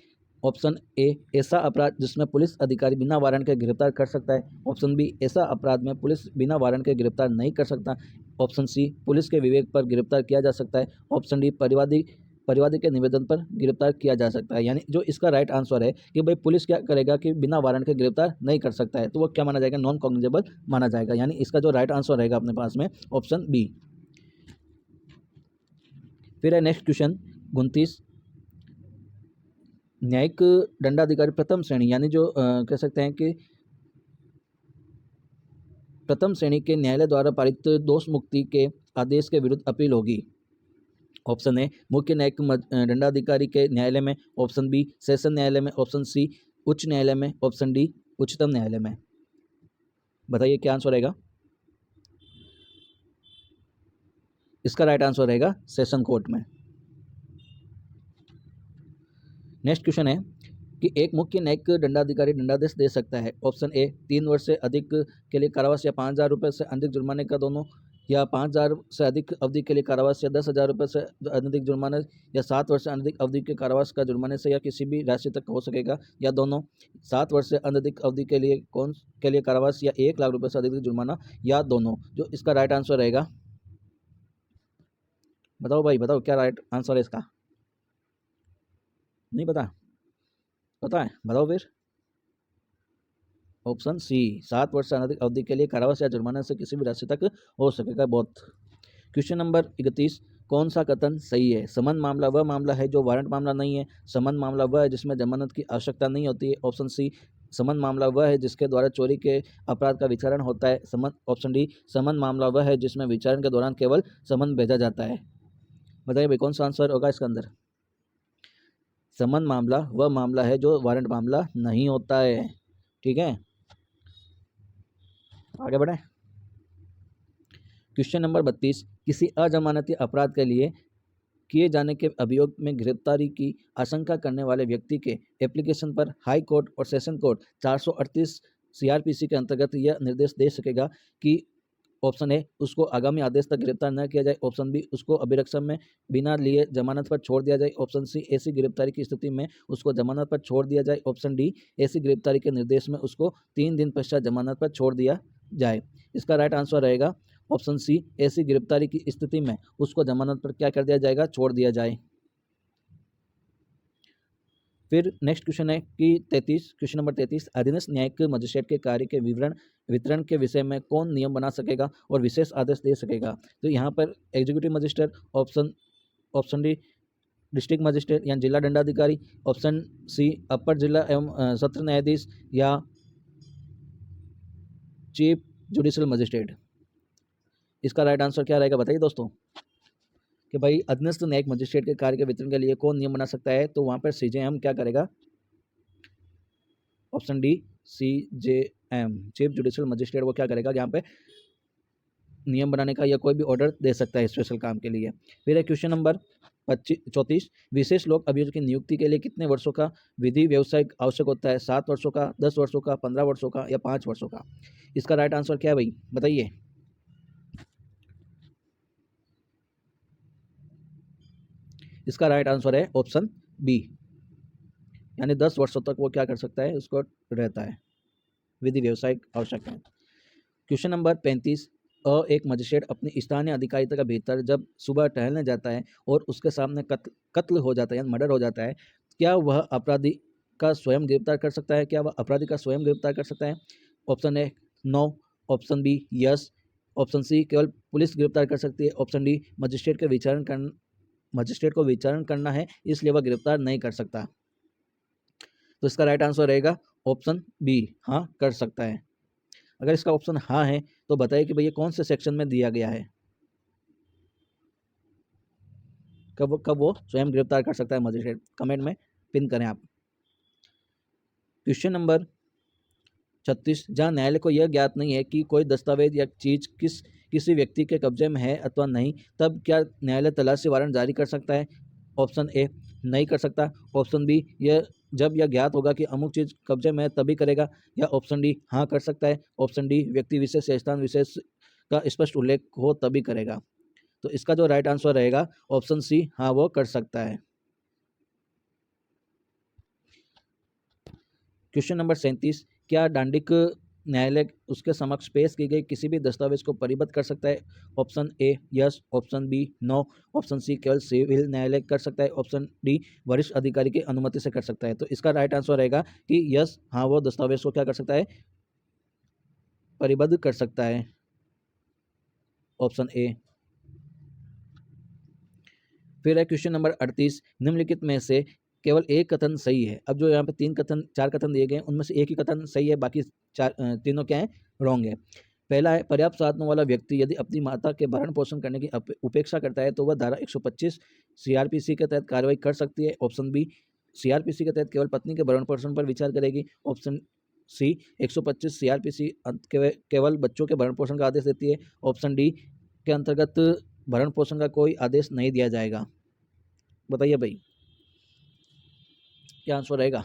ऑप्शन ए ऐसा अपराध जिसमें पुलिस अधिकारी बिना वारंट के गिरफ्तार कर सकता है, ऑप्शन बी ऐसा अपराध में पुलिस बिना वारंट के गिरफ्तार नहीं कर सकता, ऑप्शन सी पुलिस के विवेक पर गिरफ्तार किया जा सकता है, ऑप्शन डी परिवादी के निवेदन पर गिरफ्तार किया जा सकता है। यानी जो इसका राइट आंसर है कि भाई पुलिस क्या करेगा कि बिना वारंट के गिरफ्तार नहीं कर सकता है, तो वो क्या माना जाएगा? नॉन कॉग्निजेबल माना जाएगा। यानी इसका जो राइट आंसर रहेगा अपने पास में ऑप्शन बी। फिर है नेक्स्ट क्वेश्चन 29, न्यायिक दंडाधिकारी प्रथम श्रेणी यानी जो कह सकते हैं कि प्रथम श्रेणी के न्यायालय द्वारा पारित दोष मुक्ति के आदेश के विरुद्ध अपील होगी। ऑप्शन ए मुख्य न्यायिक दंडाधिकारी के न्यायालय में, ऑप्शन बी सेशन न्यायालय में, ऑप्शन सी उच्च न्यायालय में, ऑप्शन डी उच्चतम न्यायालय में। बताइए क्या आंसर रहेगा? इसका राइट आंसर रहेगा सेशन कोर्ट में। नेक्स्ट क्वेश्चन है कि एक मुख्य न्यायिक दंडाधिकारी दंडादेश दे सकता है। ऑप्शन ए 3 वर्ष से अधिक के लिए कारावास या 5,000 रुपये से अधिक जुर्माने का दोनों, या 5,000 से अधिक अवधि के लिए कारावास या 10,000 रुपये से अधिक जुर्माने, या 7 वर्ष से अधिक अवधि के कारावास का जुर्माने से या किसी भी राशि तक हो सकेगा, या दोनों। 7 वर्ष से अधिक अवधि के लिए कारावास या 1 लाख रुपये से अधिक जुर्माना, या दोनों। जो इसका राइट आंसर रहेगा, बताओ भाई बताओ क्या राइट आंसर है इसका? नहीं पता? पता है, बताओ फिर। ऑप्शन सी 7 वर्ष से अधिक अवधि के लिए कारावास या जुर्माने से किसी भी राशि तक हो सकेगा। बहुत। क्वेश्चन नंबर 31, कौन सा कथन सही है? समन मामला वह मामला है जो वारंट मामला नहीं है। समन मामला वह है जिसमें जमानत की आवश्यकता नहीं होती है। ऑप्शन सी समन मामला वह है जिसके द्वारा चोरी के अपराध का विचारण होता है। ऑप्शन डी समन मामला वह है जिसमें विचारण के दौरान केवल समन भेजा जाता है। बताइए भाई कौन सा आंसर होगा इसके अंदर? समन मामला वह मामला है जो वारंट मामला नहीं होता है। ठीक है, आगे बढ़े। क्वेश्चन नंबर 32, किसी अजमानती अपराध के लिए किए जाने के अभियोग में गिरफ्तारी की आशंका करने वाले व्यक्ति के एप्लीकेशन पर हाई कोर्ट और सेशन कोर्ट 438 सीआरपीसी के अंतर्गत यह निर्देश दे सकेगा कि ऑप्शन ए उसको आगामी आदेश तक गिरफ्तार न किया जाए। ऑप्शन बी उसको अभिरक्षा में बिना लिए जमानत पर छोड़ दिया जाए। ऑप्शन सी ऐसी गिरफ्तारी की स्थिति में उसको जमानत पर छोड़ दिया जाए। ऑप्शन डी ऐसी गिरफ्तारी के निर्देश में उसको 3 दिन पश्चात जमानत पर छोड़ दिया जाए। इसका राइट आंसर रहेगा ऑप्शन सी, ऐसी गिरफ्तारी की स्थिति में उसको जमानत पर क्या कर दिया जाएगा, छोड़ दिया जाए। फिर नेक्स्ट क्वेश्चन है कि 33, क्वेश्चन नंबर 33, अधीनस्थ न्यायिक मजिस्ट्रेट के कार्य के वितरण के विषय में कौन नियम बना सकेगा और विशेष आदेश दे सकेगा। तो यहाँ पर executive magistrate, option D district magistrate या जिला दंडाधिकारी, ऑप्शन सी अपर जिला एवं सत्र न्यायाधीश या चीफ जुडिशियल मजिस्ट्रेट। इसका राइट आंसर क्या रहेगा बताइए दोस्तों कि भाई अधीनस्थ न्यायिक मजिस्ट्रेट के कार्य के वितरण के लिए कौन नियम बना सकता है। तो वहां पर सीजेएम क्या करेगा, option D CJM chief judicial magistrate वो क्या करेगा, यहाँ पे नियम बनाने का या कोई भी ऑर्डर दे सकता है स्पेशल काम के लिए। फिर है क्वेश्चन नंबर 34, विशेष लोक अभियोजक की नियुक्ति के लिए कितने वर्षों का विधि व्यवसाय आवश्यक होता है, 7 वर्षों का, 10 वर्षों का, 15 वर्षों का या 5 वर्षों का। इसका राइट आंसर क्या है भाई बताइए। इसका राइट आंसर है ऑप्शन बी, यानी 10 वर्षों तक वो क्या कर सकता है, उसको रहता है विधि व्यवसायिक आवश्यकता है। क्वेश्चन नंबर 35, एक मजिस्ट्रेट अपनी स्थानीय अधिकारिता के भीतर जब सुबह टहलने जाता है और उसके सामने कत्ल हो जाता है या मर्डर हो जाता है, क्या वह अपराधी का स्वयं गिरफ्तार कर सकता है, क्या वह अपराधी का स्वयं गिरफ्तार कर सकता है। Option A no, option B yes, option C केवल पुलिस गिरफ्तार कर सकती है, ऑप्शन डी मजिस्ट्रेट को विचारण करना है इसलिए वह गिरफ्तार नहीं कर सकता। तो इसका राइट आंसर रहेगा ऑप्शन बी, हाँ कर सकता है। अगर इसका ऑप्शन हाँ है तो बताइए कि भैया कौन से सेक्शन में दिया गया है, कब वो स्वयं गिरफ्तार कर सकता है मजिस्ट्रेट, कमेंट में पिन करें आप। क्वेश्चन नंबर 36, जहां न्यायालय को यह ज्ञात नहीं है कि कोई दस्तावेज या चीज किसी व्यक्ति के कब्जे में है अथवा नहीं, तब क्या न्यायालय तलाशी वारंट जारी कर सकता है। ऑप्शन ए नहीं कर सकता, ऑप्शन बी यह जब यह ज्ञात होगा कि अमुक चीज कब्जे में है तभी करेगा, या ऑप्शन डी हाँ कर सकता है, ऑप्शन डी व्यक्ति विशेष या स्थान विशेष का स्पष्ट उल्लेख हो तभी करेगा। तो इसका जो राइट आंसर रहेगा ऑप्शन सी, हाँ वो कर सकता है। क्वेश्चन नंबर 37, क्या दांडिक न्यायालय उसके समक्ष पेश की गई किसी भी दस्तावेज को परिबद्ध कर सकता है। Option A yes, option B no, option C केवल सिविल न्यायालय कर सकता है, ऑप्शन डी वरिष्ठ अधिकारी की अनुमति से कर सकता है। तो इसका राइट आंसर रहेगा कि यस, हाँ वो दस्तावेज को क्या कर सकता है, परिबद्ध कर सकता है, ऑप्शन ए। फिर है क्वेश्चन नंबर 38, निम्नलिखित में से केवल एक कथन सही है। अब जो यहाँ पे 4 कथन दिए गए उनमें से एक ही कथन सही है, बाकी तीनों क्या है, रॉन्ग है। पहला है, पर्याप्त साधनों वाला व्यक्ति यदि अपनी माता के भरण पोषण करने की उपेक्षा करता है तो वह धारा 125 सीआरपीसी के तहत कार्रवाई कर सकती है। ऑप्शन बी, सीआरपीसी के तहत केवल पत्नी के भरण पोषण पर विचार करेगी। ऑप्शन सी, 125 सीआरपीसी केवल बच्चों के भरण पोषण का आदेश देती है। ऑप्शन डी के अंतर्गत भरण पोषण का कोई आदेश नहीं दिया जाएगा। बताइए भाई क्या आंसर रहेगा।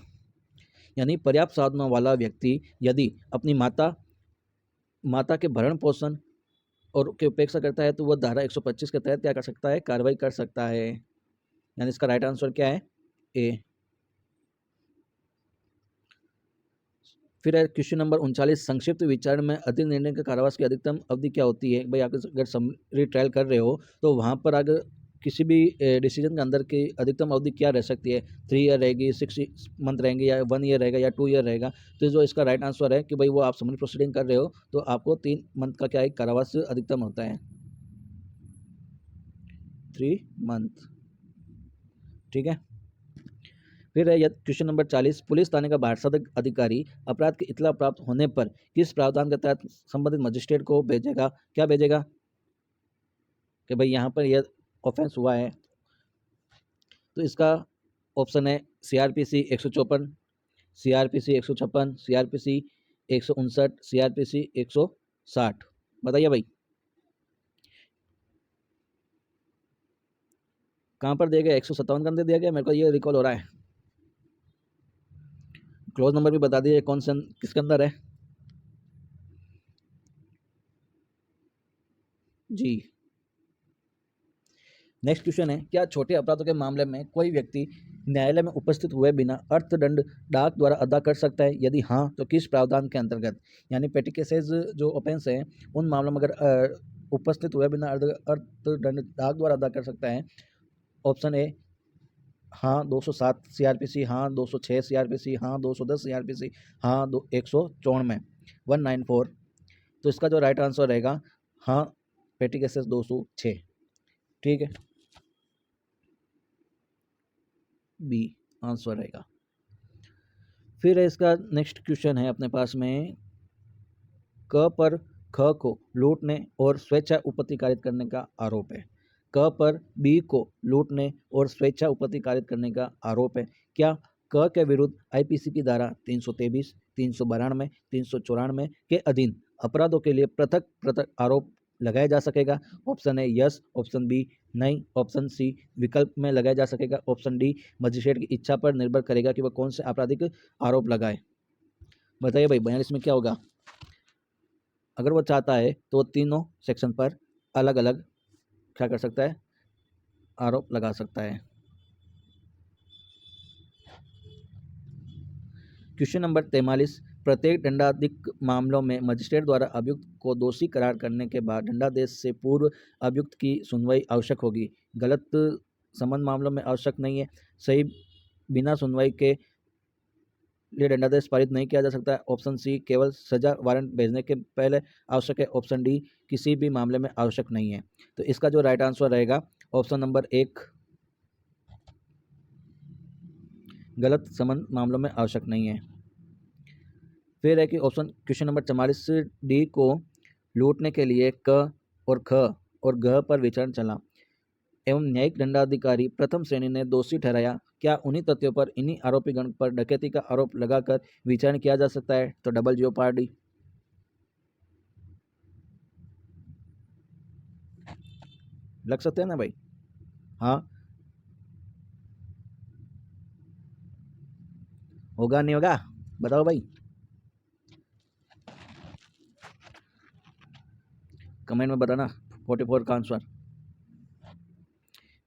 यानी पर्याप्त साधनों वाला व्यक्ति यदि अपनी माता के भरण पोषण और की उपेक्षा करता है तो वह धारा 125 के तहत क्या कर सकता है, कार्रवाई कर सकता है। यानी इसका राइट आंसर क्या है, ए। फिर है क्वेश्चन नंबर 39, संक्षिप्त विचारण में अधीर निर्णय के कारावास की अधिकतम अवधि क्या होती है। भाई आप अगर समरी ट्रायल कर रहे हो तो वहाँ पर अगर किसी भी डिसीजन के अंदर की अधिकतम अवधि क्या रह सकती है, 3 ईयर रहेगी, 6 मंथ रहेंगे, या 1 ईयर रहेगा, या 2 ईयर रहेगा। तो जो इसका राइट आंसर है कि भाई वो आप समरी प्रोसीडिंग कर रहे हो तो आपको 3 मंथ का क्या है, कारावास अधिकतम होता है, 3 मंथ। ठीक है। फिर है क्वेश्चन नंबर 40, पुलिस थाने का भारसाधक अधिकारी अपराध की इत्तला प्राप्त होने पर किस प्रावधान के तहत संबंधित मजिस्ट्रेट को भेजेगा, क्या भेजेगा कि भाई यहाँ पर यह ऑफेंस हुआ है। तो इसका ऑप्शन है सीआरपीसी 154, सीआरपीसी 156, सीआरपीसी 159, सीआरपीसी 160। बताइए भाई कहाँ पर दिया गया, 157 के अंदर दिया गया, मेरे को ये रिकॉल हो रहा है। क्लोज नंबर भी बता दीजिए कौन सा किसके अंदर है। जी। नेक्स्ट क्वेश्चन है, क्या छोटे अपराधों के मामले में कोई व्यक्ति न्यायालय में उपस्थित हुए बिना अर्थदंड डाक द्वारा अदा कर सकता है? यदि हाँ तो किस प्रावधान के अंतर्गत? यानी पेटी केसेज जो ऑफेंस है उन मामलों में अगर उपस्थित हुए बिना अर्थदंड डाक द्वारा अदा कर सकता है। ऑप्शन ए हाँ 207 CRPC, हाँ 206 CRPC, हाँ 210 CRPC, हाँ 194 194। तो इसका जो राइट आंसर रहेगा हाँ पेटी केसेस 206। ठीक है, बी आंसर रहेगा। फिर इसका नेक्स्ट क्वेश्चन है अपने पास में, क पर ख को लूटने और स्वेच्छा उपपत्ति कारित करने का आरोप है। क पर बी को लूटने और स्वेच्छा उपपत्ति कारित करने का आरोप है। क्या क के विरुद्ध आईपीसी की धारा 323, 392, 394 के अधीन अपराधों के लिए पृथक पृथक आरोप लगाया जा सकेगा? Option A yes, option B नहीं, ऑप्शन सी विकल्प में लगाया जा सकेगा, ऑप्शन डी मजिस्ट्रेट की इच्छा पर निर्भर करेगा कि वह कौन से आपराधिक आरोप लगाए। बताइए भाई 42 में क्या होगा? अगर वो चाहता है तो वो तीनों सेक्शन पर अलग अलग क्या कर सकता है, आरोप लगा सकता है। क्वेश्चन नंबर 43, प्रत्येक दंडाधिक मामलों में मजिस्ट्रेट द्वारा अभियुक्त को दोषी करार करने के बाद दंडादेश से पूर्व अभियुक्त की सुनवाई आवश्यक होगी। गलत समन मामलों में आवश्यक नहीं है। सही, बिना सुनवाई के लिए दंडादेश पारित नहीं किया जा सकता है। ऑप्शन सी केवल सजा वारंट भेजने के पहले आवश्यक है। ऑप्शन डी किसी भी मामले में आवश्यक नहीं है। तो इसका जो राइट आंसर रहेगा ऑप्शन नंबर 1, गलत समन मामलों में आवश्यक नहीं है। फिर है कि ऑप्शन क्वेश्चन नंबर 44 डी को लूटने के लिए क और ख और घ पर विचारण चला एवं न्यायिक दंडाधिकारी प्रथम श्रेणी ने दोषी ठहराया। क्या उन्हीं तथ्यों पर इन्हीं आरोपी गण पर डकैती का आरोप लगाकर विचारण किया जा सकता है? तो डबल जीरो पार्टी लग सकते हैं ना भाई? हाँ होगा नहीं होगा बताओ भाई, कमेंट में बताना। 44 का आंसर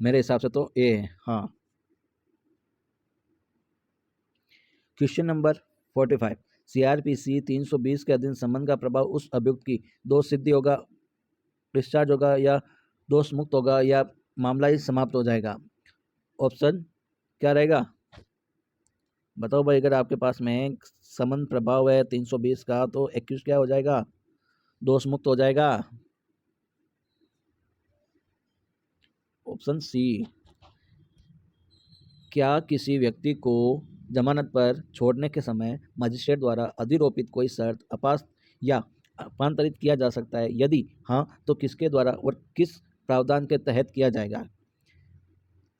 मेरे हिसाब से तो ए है। हाँ। क्वेश्चन नंबर 45, CRPC 320 के अधीन समन का प्रभाव उस अभियुक्त की दोष सिद्धि होगा, डिस्चार्ज होगा या दोष मुक्त होगा या मामला ही समाप्त हो जाएगा? ऑप्शन क्या रहेगा बताओ भाई? अगर आपके पास में समन प्रभाव है 320 का तो एक्यूज क्या हो जाएगा? दोष मुक्त हो जाएगा। ऑप्शन सी, क्या किसी व्यक्ति को जमानत पर छोड़ने के समय मजिस्ट्रेट द्वारा अधिरोपित कोई शर्त अपास्त या अपांतरित किया जा सकता है? यदि हाँ तो किसके द्वारा और किस प्रावधान के तहत किया जाएगा?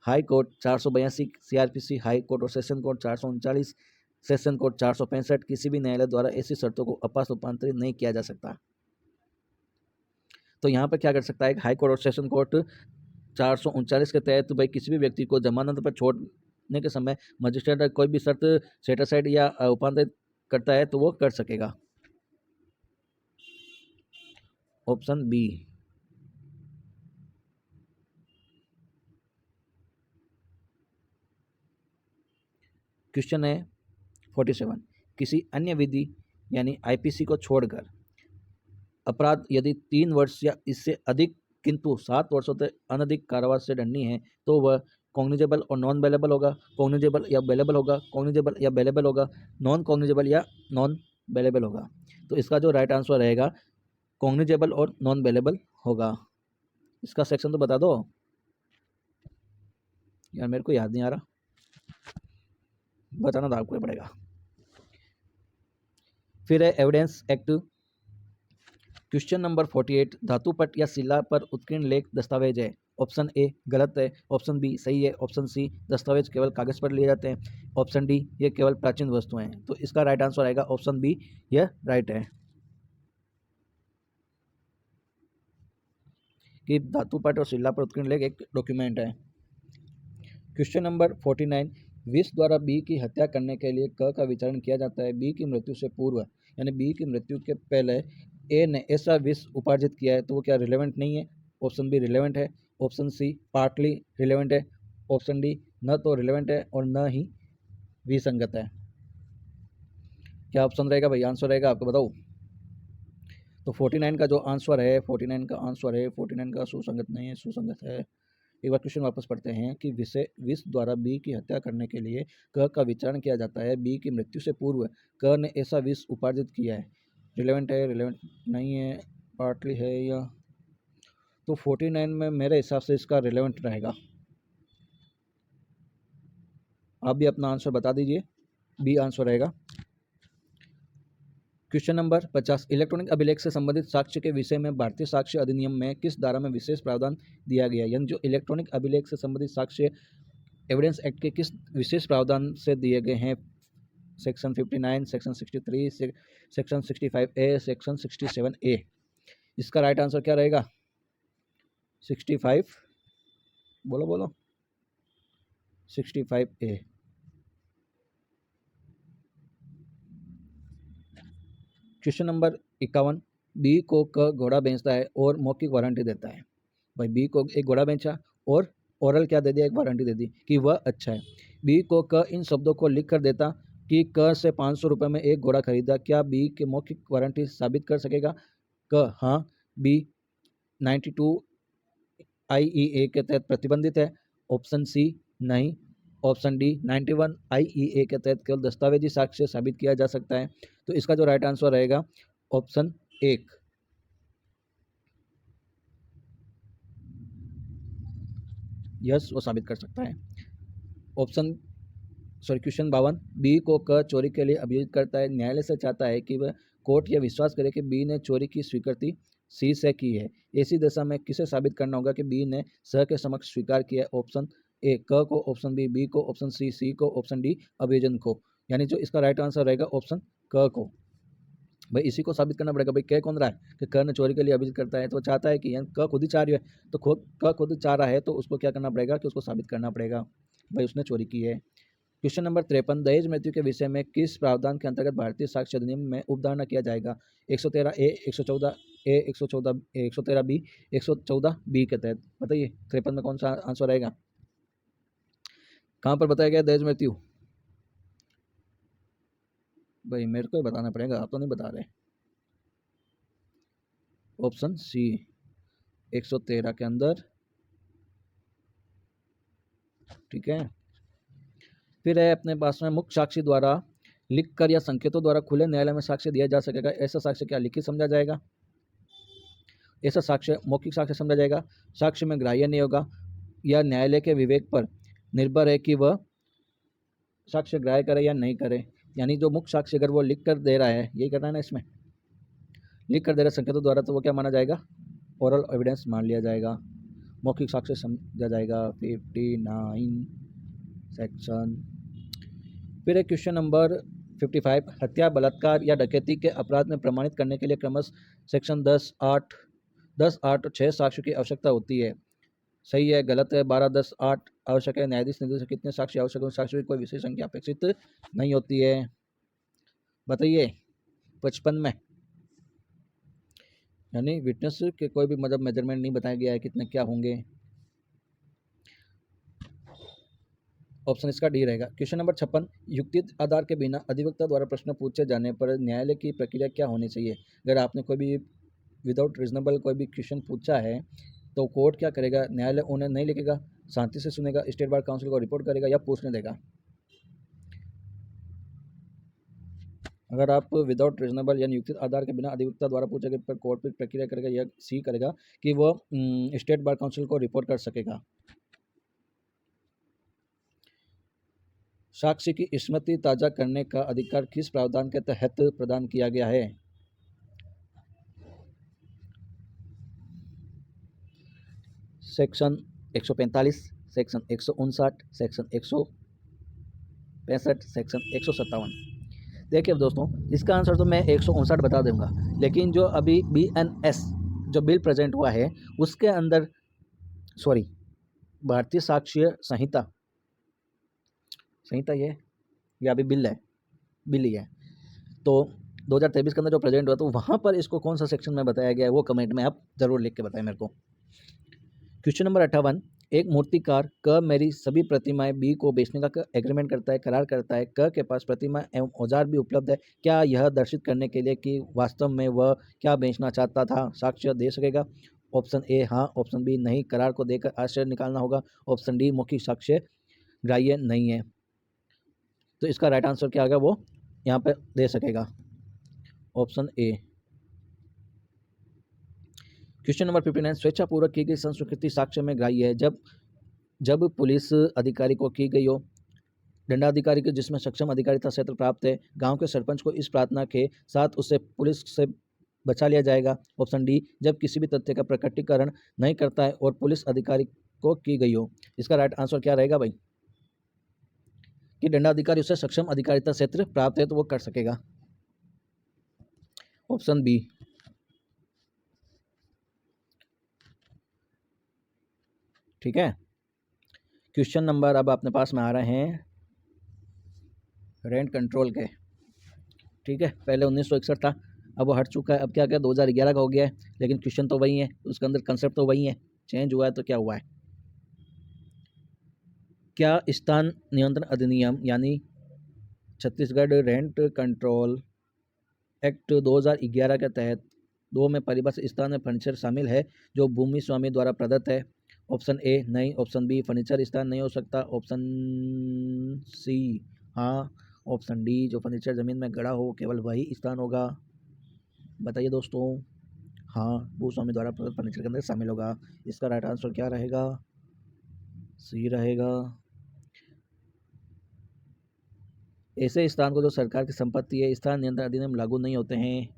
High court 482 CRPC, high court और सेशन कोर्ट 439, सेशन कोर्ट 465, किसी भी न्यायालय द्वारा ऐसी शर्तों को अपास्त रूपांतरित नहीं किया जा सकता। तो यहाँ पर क्या कर सकता है हाई कोर्ट और सेशन कोर्ट 439 के तहत भाई किसी भी व्यक्ति को जमानत पर छोड़ने के समय मजिस्ट्रेट कोई भी शर्त सेटासाइड या उपांतरित करता है तो वो कर सकेगा। Option B. क्वेश्चन है 47, किसी अन्य विधि यानी आईपीसी को छोड़कर अपराध यदि 3 वर्ष या इससे अधिक किंतु 7 वर्षों तक अनधिक कारावास से दंडनीय है तो वह कॉग्निजेबल और नॉन बेलेबल होगा, कॉग्निजेबल या बेलेबल होगा, कॉग्निजेबल या बेलेबल होगा, नॉन कॉग्निजेबल या नॉन बेलेबल होगा। तो इसका जो राइट आंसर रहेगा कॉग्निजेबल और नॉन बेलेबल होगा। इसका सेक्शन तो बता दो यार, मेरे को याद नहीं आ रहा, बताना तो आपको ही पड़ेगा। फिर है एविडेंस एक्ट। क्वेश्चन नंबर 48, धातुपट या शिला पर उत्कीर्ण लेख दस्तावेज है। ऑप्शन ए गलत है, ऑप्शन बी सही है, ऑप्शन सी दस्तावेज केवल कागज पर लिए जाते हैं, ऑप्शन डी ये केवल प्राचीन वस्तुएं हैं। तो इसका राइट आंसर आएगा ऑप्शन बी, यह राइट है कि धातुपट और शिला पर उत्कीर्ण लेख एक डॉक्यूमेंट है। क्वेश्चन नंबर 49, विष द्वारा बी की हत्या करने के लिए क का विचारण किया जाता है। बी की मृत्यु से पूर्व यानी बी की मृत्यु के पहले ए ने ऐसा विष उपार्जित किया है तो वो क्या रिलेवेंट नहीं है? ऑप्शन बी रिलेवेंट है, ऑप्शन सी पार्टली रिलेवेंट है, ऑप्शन डी न तो रिलेवेंट है और न ही विसंगत है। क्या ऑप्शन रहेगा भाई, आंसर रहेगा आपको बताओ। तो 49 का जो आंसर है, 49 का आंसर है, 49 का सुसंगत नहीं है, सुसंगत है। एक बार क्वेश्चन वापस पढ़ते हैं कि विष द्वारा बी की हत्या करने के लिए क का विचारण किया जाता है। बी की मृत्यु से पूर्व क ने ऐसा विष उपार्जित किया है। रिलेवेंट है, रिलेवेंट नहीं है, पार्टली है या तो 49 में मेरे हिसाब से इसका रिलेवेंट रहेगा। आप भी अपना आंसर बता दीजिए। बी आंसर रहेगा। क्वेश्चन नंबर 50 इलेक्ट्रॉनिक अभिलेख से संबंधित साक्ष्य के विषय में भारतीय साक्ष्य अधिनियम में किस धारा में विशेष प्रावधान दिया गया है? यानी जो इलेक्ट्रॉनिक अभिलेख से संबंधित साक्ष्य एविडेंस एक्ट के किस विशेष प्रावधान से दिए गए हैं? Section 59, section 63, section 65A, section 67A। इसका राइट आंसर क्या रहेगा? 65, बोलो बोलो, 65A। क्वेश्चन नंबर 51 बी को क घोड़ा बेचता है और मौखिक वारंटी देता है। भाई बी को एक घोड़ा बेचा और ओरल क्या दे दिया, एक वारंटी दे दी कि वह अच्छा है। बी को क इन शब्दों को लिख कर देता कि क से 500 रुपये में एक घोड़ा खरीदा, क्या बी के मौखिक वारंटी साबित कर सकेगा? क हाँ, बी 92 IEA के तहत प्रतिबंधित है, ऑप्शन सी नहीं, ऑप्शन डी 91 IEA के तहत केवल दस्तावेजी साक्ष्य साबित किया जा सकता है। तो इसका जो राइट आंसर रहेगा ऑप्शन 1। यस, वो साबित कर सकता है। ऑप्शन क्वेश्चन 52 बी को क चोरी के लिए अभियुक्त करता है। न्यायालय से चाहता है कि वह कोर्ट यह विश्वास करे कि बी ने चोरी की स्वीकृति सी से की है। ऐसी दशा में किसे साबित करना होगा कि बी ने स के समक्ष स्वीकार किया? ऑप्शन ए क को, ऑप्शन बी को, ऑप्शन सी को, ऑप्शन डी अभियोजन को। यानी जो इसका राइट आंसर रहेगा ऑप्शन क को। भाई इसी को साबित करना पड़ेगा। भाई कह कौन रहा है कि क ने चोरी के लिए अभियुक्त करता है, तो चाहता है कि क खुद ही चाह रही है, तो क खुद चाह रहा है तो उसको क्या करना पड़ेगा कि उसको साबित करना पड़ेगा भाई उसने चोरी की है। क्वेश्चन नंबर 53 दहेज मृत्यु के विषय में किस प्रावधान के अंतर्गत भारतीय साक्ष्य अधिनियम में उपधारणा किया जाएगा? 113A, 114A, 113B, 114B के तहत। बताइए 53 में कौन सा आंसर रहेगा? कहाँ पर बताया गया दहेज मृत्यु? भाई मेरे को ही बताना पड़ेगा, आप तो नहीं बता रहे। ऑप्शन सी 113 के अंदर, ठीक है। फिर है अपने पास में मुख्य साक्षी द्वारा लिखकर या संकेतों द्वारा खुले न्यायालय में साक्ष्य दिया जा सकेगा। ऐसा साक्ष्य क्या लिखित समझा जाएगा? ऐसा साक्ष्य मौखिक साक्ष्य समझा जाएगा। साक्ष्य में ग्राह्य नहीं होगा या न्यायालय के विवेक पर निर्भर है कि वह साक्ष्य ग्राह्य करे या नहीं करे। यानी जो मुख्य साक्ष्य अगर वो लिख कर दे रहा है, यही करना है ना, इसमें लिख कर दे रहा है संकेतों द्वारा, तो वो क्या माना जाएगा? ओरल एविडेंस मान लिया जाएगा, मौखिक साक्ष्य समझा जाएगा। 59 सेक्शन। फिर एक क्वेश्चन नंबर 55 हत्या, बलात्कार या डकैती के अपराध में प्रमाणित करने के लिए क्रमशः सेक्शन 10, 8 और 6 साक्ष्य की आवश्यकता होती है। सही है, गलत है? 12, 10, 8 आवश्यक है। न्यायाधीश निर्देशक कितने साक्ष्य आवश्यक है? साक्ष्य की कोई विशेष संख्या अपेक्षित नहीं होती है। बताइए 55 में, यानी विटनेस के कोई भी मतलब मेजरमेंट नहीं बताया गया है कितने क्या होंगे। ऑप्शन इसका डी रहेगा। क्वेश्चन नंबर 56 युक्तियुक्त आधार के बिना अधिवक्ता द्वारा प्रश्न पूछे जाने पर न्यायालय की प्रक्रिया क्या होनी चाहिए? अगर आपने कोई भी विदाउट रीजनेबल कोई भी क्वेश्चन पूछा है तो कोर्ट क्या करेगा? न्यायालय उन्हें नहीं लिखेगा, शांति से सुनेगा, स्टेट बार काउंसिल को रिपोर्ट करेगा या पूछने देगा? अगर आप विदाउट रीजनेबल यानी युक्तियुक्त आधार के बिना अधिवक्ता द्वारा पूछे गए पर कोर्ट पर प्रक्रिया करेगा या सी करेगा कि वो स्टेट बार काउंसिल को रिपोर्ट कर सकेगा। साक्ष्य की स्मृति ताज़ा करने का अधिकार किस प्रावधान के तहत प्रदान किया गया है? Section 145, section 159, section 165, section 157। देखिए दोस्तों, इसका आंसर तो मैं 159 बता दूंगा, लेकिन जो अभी BNS जो बिल प्रेजेंट हुआ है उसके अंदर भारतीय साक्ष्य संहिता ये अभी बिल ही है। तो 2023 के अंदर जो प्रेजेंट हुआ तो वहाँ पर इसको कौन सा सेक्शन में बताया गया है वो कमेंट में आप जरूर लिख के बताएं मेरे को। क्वेश्चन नंबर 58, एक मूर्तिकार क मेरी सभी प्रतिमाएं बी को बेचने का एग्रीमेंट करता है, करार करता है। क के पास प्रतिमा एवं औजार भी उपलब्ध है। क्या यह दर्शित करने के लिए कि वास्तव में वह क्या बेचना चाहता था साक्ष्य दे सकेगा? ऑप्शन ए हाँ, ऑप्शन बी नहीं, करार को देकर आश्चर्य निकालना होगा। ऑप्शन डी मौखिक साक्ष्य ग्राह्य नहीं है। तो इसका राइट आंसर क्या होगा वो यहाँ पे दे सकेगा, ऑप्शन ए। क्वेश्चन नंबर 59, स्वेच्छापूर्वक की गई संस्कृति साक्ष्य में ग्राह्य है जब पुलिस अधिकारी को की गई हो, दंडाधिकारी को जिसमें सक्षम अधिकारिता क्षेत्र प्राप्त है, गांव के सरपंच को इस प्रार्थना के साथ उसे पुलिस से बचा लिया जाएगा। ऑप्शन डी, जब किसी भी तथ्य का प्रकटीकरण नहीं करता है और पुलिस अधिकारी को की गई हो। इसका राइट आंसर क्या रहेगा भाई? कि दंडाधिकारी उसे सक्षम अधिकारिता क्षेत्र प्राप्त है तो वो कर सकेगा, ऑप्शन बी। ठीक है, क्वेश्चन नंबर अब अपने पास में आ रहे हैं रेंट कंट्रोल के। ठीक है, पहले 1961 था, अब वो हट चुका है, अब क्या 2011 का हो गया है, लेकिन क्वेश्चन तो वही है, उसके अंदर कंसेप्ट तो वही है, चेंज हुआ है तो क्या हुआ है? क्या स्थान नियंत्रण अधिनियम यानी छत्तीसगढ़ रेंट कंट्रोल एक्ट 2011 के तहत 2 में परिभाषित स्थान में फर्नीचर शामिल है जो भूमि स्वामी द्वारा प्रदत्त है? ऑप्शन ए नहीं, ऑप्शन बी फर्नीचर स्थान नहीं हो सकता, ऑप्शन सी हाँ, ऑप्शन डी जो फर्नीचर ज़मीन में गड़ा हो केवल वही स्थान होगा। बताइए दोस्तों। हाँ, भूस्वामी द्वारा प्रदत्त फर्नीचर के अंदर शामिल होगा। इसका राइट आंसर क्या रहेगा? सी रहेगा। ऐसे स्थान को जो सरकार की संपत्ति है स्थान नियंत्रण अधिनियम लागू नहीं होते हैं।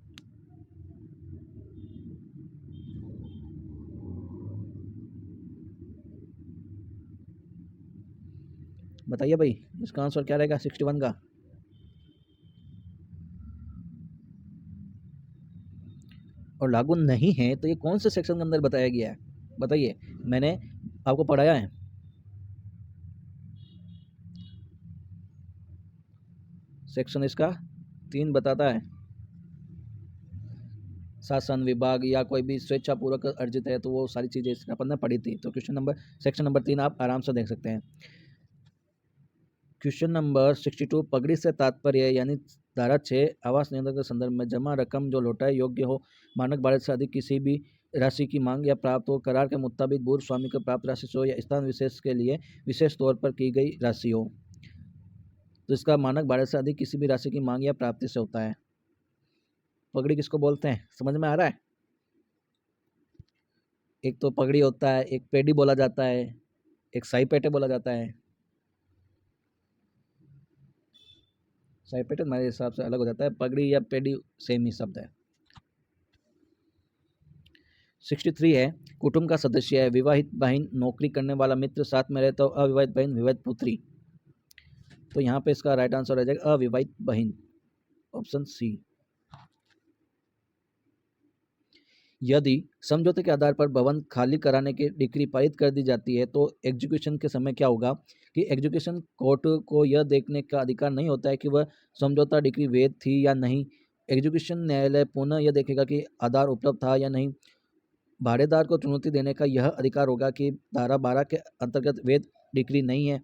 बताइए भाई, इसका आंसर क्या रहेगा 61 का? और लागू नहीं है तो ये कौन से सेक्शन के अंदर बताया गया है? बताइए, मैंने आपको पढ़ाया है। सेक्शन इसका 3 बताता है, शासन विभाग या कोई भी स्वेच्छापूर्वक अर्जित है तो वो सारी चीज़ें अपन ने पढ़ी थी। तो क्वेश्चन नंबर सेक्शन नंबर 3 आप आराम से देख सकते हैं। क्वेश्चन नंबर 62, पगड़ी से तात्पर्य यानी धारा 6 आवास नियंत्रण के संदर्भ में जमा रकम जो लौटाए योग्य हो, मानक भारत से अधिक किसी भी राशि की मांग या प्राप्त हो, करार के मुताबिक पूर्व स्वामी को प्राप्त राशि से हो या स्थान विशेष के लिए विशेष तौर पर की गई राशि हो। तो इसका मानक भारत से अधिक किसी भी राशि की मांग या प्राप्ति से होता है। पगड़ी किसको बोलते हैं समझ में आ रहा है? एक तो पगड़ी होता है, एक पेडी बोला जाता है, एक साई पेटे बोला जाता है। साई पेटे हमारे हिसाब से अलग हो जाता है, पगड़ी या पेडी सेम ही शब्द है। 63 है, कुटुंब का सदस्य है, विवाहित बहन, नौकरी करने वाला मित्र, साथ में रहता हो, अविवाहित बहन, विवाहित पुत्री। तो यहाँ पे इसका राइट आंसर हो जाएगा अविवाहित बहन, ऑप्शन सी। यदि समझौते के आधार पर भवन खाली कराने की डिक्री पारित कर दी जाती है तो एग्जीक्यूशन के समय क्या होगा? कि एग्जीक्यूशन कोर्ट को यह देखने का अधिकार नहीं होता है कि वह समझौता डिक्री वैध थी या नहीं। एग्जीक्यूशन न्यायालय पुनः यह देखेगा कि आधार उपलब्ध था या नहीं। भाड़ेदार को चुनौती देने का यह अधिकार होगा कि धारा 12 के अंतर्गत वैध डिक्री नहीं है।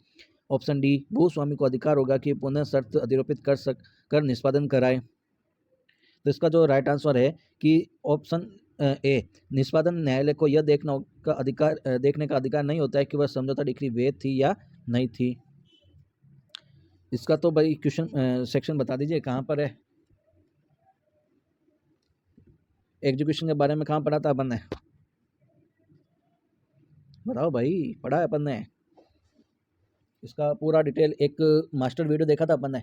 ऑप्शन डी, भूस्वामी को अधिकार होगा कि पुनः शर्त अधिरोपित कर निष्पादन कराए। तो इसका जो राइट आंसर है कि ऑप्शन ए, निष्पादन न्यायालय को यह देखने का अधिकार नहीं होता है कि वह समझौता डिक्री वैध थी या नहीं थी। इसका तो भाई क्वेश्चन सेक्शन बता दीजिए कहाँ पर है? एग्जीक्यूशन के बारे में कहाँ पढ़ा था अपन ने? बताओ भाई, पढ़ा है अपन ने? इसका पूरा डिटेल एक मास्टर वीडियो देखा था अपन ने,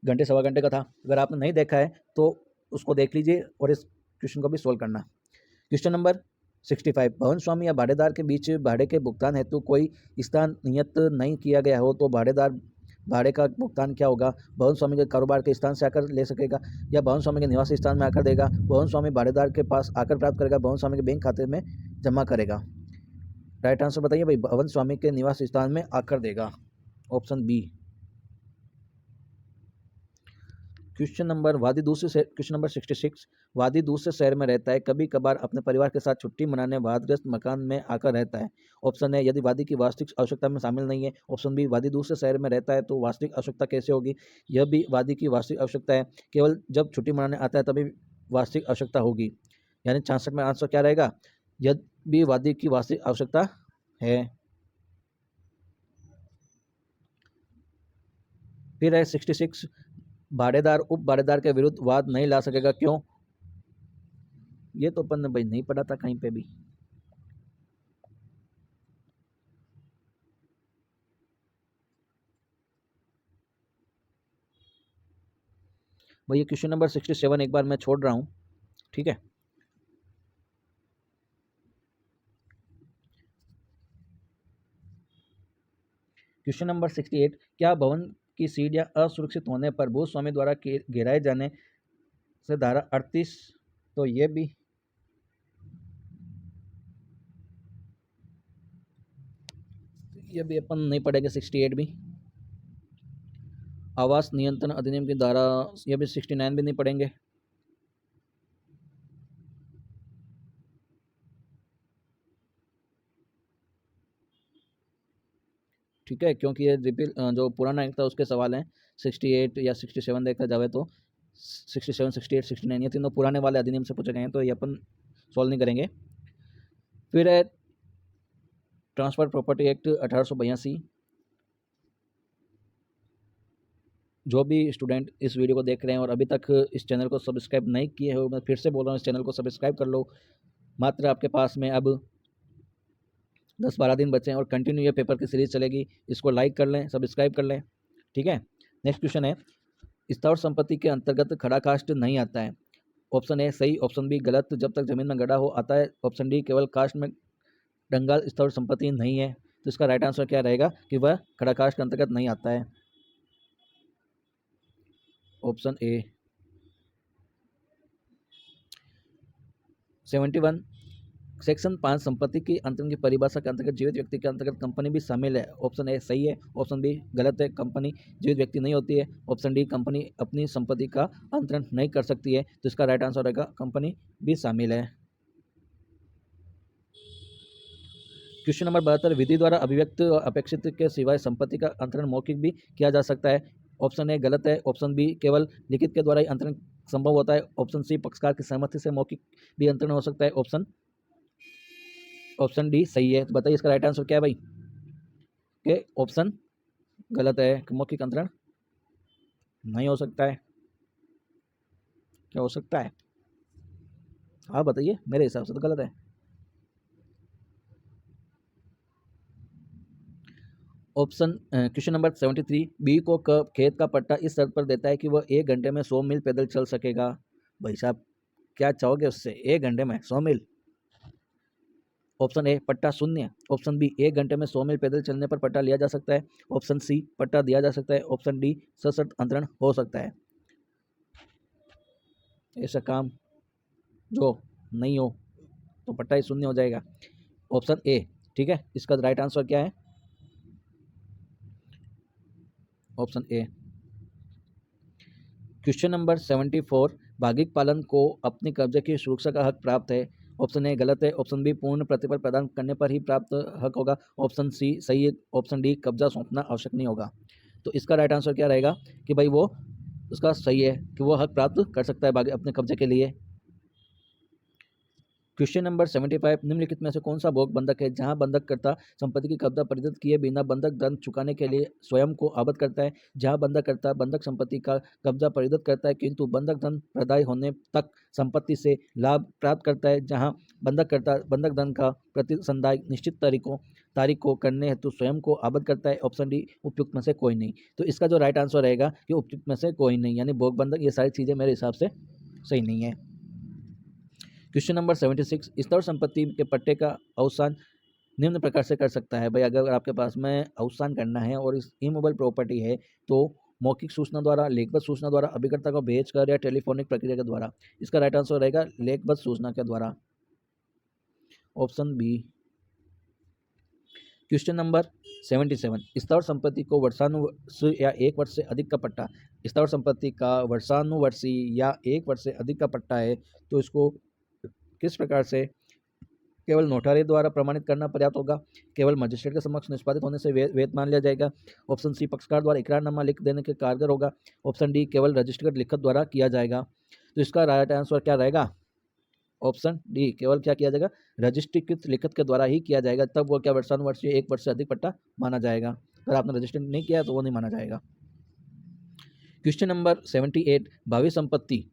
घंटे सवा घंटे का था। अगर आपने नहीं देखा है तो उसको देख लीजिए और इस क्वेश्चन को भी सोल्व करना। क्वेश्चन नंबर 65, भवन स्वामी या भाड़ेदार के बीच भाड़े के भुगतान हेतु कोई स्थान नियत नहीं किया गया हो तो भाड़े का भुगतान क्या होगा? भवन स्वामी के कारोबार के स्थान से आकर ले सकेगा या भवन स्वामी के निवास स्थान में आकर देगा? भवन स्वामी भाड़ेदार के पास आकर प्राप्त करेगा? भवन स्वामी के बैंक खाते में जमा करेगा? राइट आंसर बताइए भाई। भवन स्वामी के निवास स्थान में आकर देगा, ऑप्शन बी। क्वेश्चन नंबर 66 वादी दूसरे शहर में रहता है, कभी कभार अपने परिवार के साथ छुट्टी मनाने वादग्रस्त मकान में आकर रहता है। ऑप्शन ए यदि वादी की वास्तविक आवश्यकता में शामिल नहीं है। ऑप्शन बी वादी दूसरे शहर में रहता है तो वास्तविक आवश्यकता कैसे होगी। यह भी वादी की वास्तविक आवश्यकता है, केवल जब छुट्टी मनाने आता है तभी वास्तविक आवश्यकता होगी। यानी 66 में आंसर क्या रहेगा, यदि भी वादी की वास्तविक आवश्यकता है। फिर है 66 भाड़ेदार उप भाड़ेदार के विरुद्ध वाद नहीं ला सकेगा, क्यों। ये तो अपन ने भाई नहीं पढ़ा था कहीं पे भी। भाई ये क्वेश्चन नंबर 67 एक बार मैं छोड़ रहा हूं, ठीक है। क्वेश्चन नंबर 68 क्या भवन की सीढ़ियां असुरक्षित होने पर भूस्वामी द्वारा गिराए जाने से धारा 38, तो ये भी अपन नहीं पढ़ेंगे। 68 भी आवास नियंत्रण अधिनियम की धारा, ये भी 69 भी नहीं पढ़ेंगे। ठीक है, क्योंकि ये रिपील जो पुराना एक्ट था उसके सवाल हैं। 68 या 67 देखा जाए तो 67, 68, 69 ये तीनों पुराने वाले अधिनियम से पूछे गए हैं, तो ये अपन सॉल्व नहीं करेंगे। फिर है ट्रांसफर प्रॉपर्टी एक्ट 1882। जो भी स्टूडेंट इस वीडियो को देख रहे हैं और अभी तक इस चैनल को सब्सक्राइब नहीं किए हो, मैं फिर से बोल रहा हूँ, इस चैनल को सब्सक्राइब कर लो। मात्र आपके पास में अब 10-12 दिन बचे हैं और कंटिन्यू ये पेपर की सीरीज चलेगी। इसको लाइक कर लें, सब्सक्राइब कर लें, ठीक है। नेक्स्ट क्वेश्चन है, स्थावर संपत्ति के अंतर्गत खड़ा कास्ट नहीं आता है। ऑप्शन ए सही, ऑप्शन बी गलत, जब तक जमीन में गड़ा हो आता है। ऑप्शन डी केवल कास्ट में डंगाल स्थावर संपत्ति नहीं है। तो इसका राइट आंसर क्या रहेगा कि वह खड़ा कास्ट के अंतर्गत नहीं आता है। ऑप्शन ए। 71 सेक्शन 5 संपत्ति की अंतरण की परिभाषा के अंतर्गत जीवित व्यक्ति के अंतर्गत कंपनी भी शामिल है। ऑप्शन ए सही है, ऑप्शन बी गलत है, कंपनी जीवित व्यक्ति नहीं होती है। ऑप्शन डी कंपनी अपनी संपत्ति का अंतरण नहीं कर सकती है। तो इसका राइट आंसर रहेगा कंपनी भी शामिल है। क्वेश्चन नंबर 72 विधि द्वारा अभिव्यक्त और अपेक्षित के सिवाय संपत्ति का अंतरण मौखिक भी किया जा सकता है। ऑप्शन ए गलत है, ऑप्शन बी केवल लिखित के द्वारा ही अंतरण संभव होता है। ऑप्शन सी पक्षकार की सहमति से मौखिक भी अंतरण हो सकता है। ऑप्शन डी सही है। तो बताइए इसका राइट आंसर क्या है भाई, कि ऑप्शन गलत है, मौखिक अंतरण नहीं हो सकता है। क्या हो सकता है, हाँ बताइए, मेरे हिसाब से तो गलत है। ऑप्शन क्वेश्चन नंबर 73 बी को खेत का पट्टा इस शर्त पर देता है कि वह 1 घंटे में 100 मील पैदल चल सकेगा। भाई साहब क्या चाहोगे उससे, 1 घंटे में 100 मील। ऑप्शन ए पट्टा शून्य। ऑप्शन बी 1 घंटे में 100 मील पैदल चलने पर पट्टा लिया जा सकता है। ऑप्शन सी पट्टा दिया जा सकता है। ऑप्शन डी सशर्त अंतरण हो सकता है। ऐसा काम जो नहीं हो तो पट्टा ही शून्य हो जाएगा। ऑप्शन ए, ठीक है। इसका राइट आंसर क्या है, ऑप्शन ए। क्वेश्चन नंबर 74 भागिक पालन को अपने कब्जे की सुरक्षा का हक प्राप्त है। ऑप्शन ए गलत है, ऑप्शन बी पूर्ण प्रतिफल प्रदान करने पर ही प्राप्त हक होगा। ऑप्शन सी सही है, ऑप्शन डी कब्जा सौंपना आवश्यक नहीं होगा। तो इसका राइट आंसर क्या रहेगा कि भाई वो उसका सही है कि वो हक प्राप्त कर सकता है अपने कब्जे के लिए। क्वेश्चन नंबर 75 निम्नलिखित में से कौन सा भोग बंधक है जहां बंधककर्ता संपत्ति की कब्जा परिदत्त किए बिना बंधक धन चुकाने के लिए स्वयं को आबद्ध करता है। जहां बंधककर्ता बंधक संपत्ति का कब्जा परिदत्त करता है किंतु बंधक धन प्रदाय होने तक संपत्ति से लाभ प्राप्त करता है। जहां बंधककर्ता बंधक धन का प्रतिसंदाय निश्चित तारीख को करने हेतु स्वयं को आबद्ध करता है। ऑप्शन डी उपयुक्त में से कोई नहीं। तो इसका जो राइट आंसर रहेगा कि उपयुक्त में से कोई नहीं, यानी भोग बंधक ये सारी चीज़ें मेरे हिसाब से सही नहीं है। क्वेश्चन नंबर 76 स्थावर संपत्ति के पट्टे का अवसान निम्न प्रकार से कर सकता है। भाई अगर आपके पास में अवसान करना है और इस इमूवेबल प्रॉपर्टी है तो मौखिक सूचना द्वारा, लेखबद्ध सूचना द्वारा, अभिकर्ता को भेजकर या टेलीफोनिक प्रक्रिया के द्वारा। इसका राइट आंसर रहेगा लेखबद्ध सूचना के द्वारा, ऑप्शन बी। क्वेश्चन नंबर 77, स्थावर संपत्ति को वर्षानुवर्ष या 1 वर्ष से अधिक का पट्टा, स्थावर संपत्ति का वर्षानुवर्षी या 1 वर्ष से अधिक का पट्टा है तो इसको किस प्रकार से केवल नोटारी द्वारा प्रमाणित करना पर्याप्त होगा, केवल मजिस्ट्रेट के समक्ष निष्पादित होने से वैध मान लिया जाएगा, ऑप्शन सी पक्षकार द्वारा इकरारनामा लिख देने के कारगर होगा, ऑप्शन डी केवल रजिस्टर्ड लिखत द्वारा किया जाएगा। तो इसका राइट आंसर क्या रहेगा, ऑप्शन डी केवल क्या किया जाएगा, रजिस्ट्रीकृत लिखत के द्वारा ही किया जाएगा, तब वो क्या वर्षानुवर्षीय 1 वर्ष से अधिक पट्टा माना जाएगा। अगर आपने रजिस्टर नहीं किया तो वो नहीं माना जाएगा। क्वेश्चन नंबर 78, भावी संपत्ति,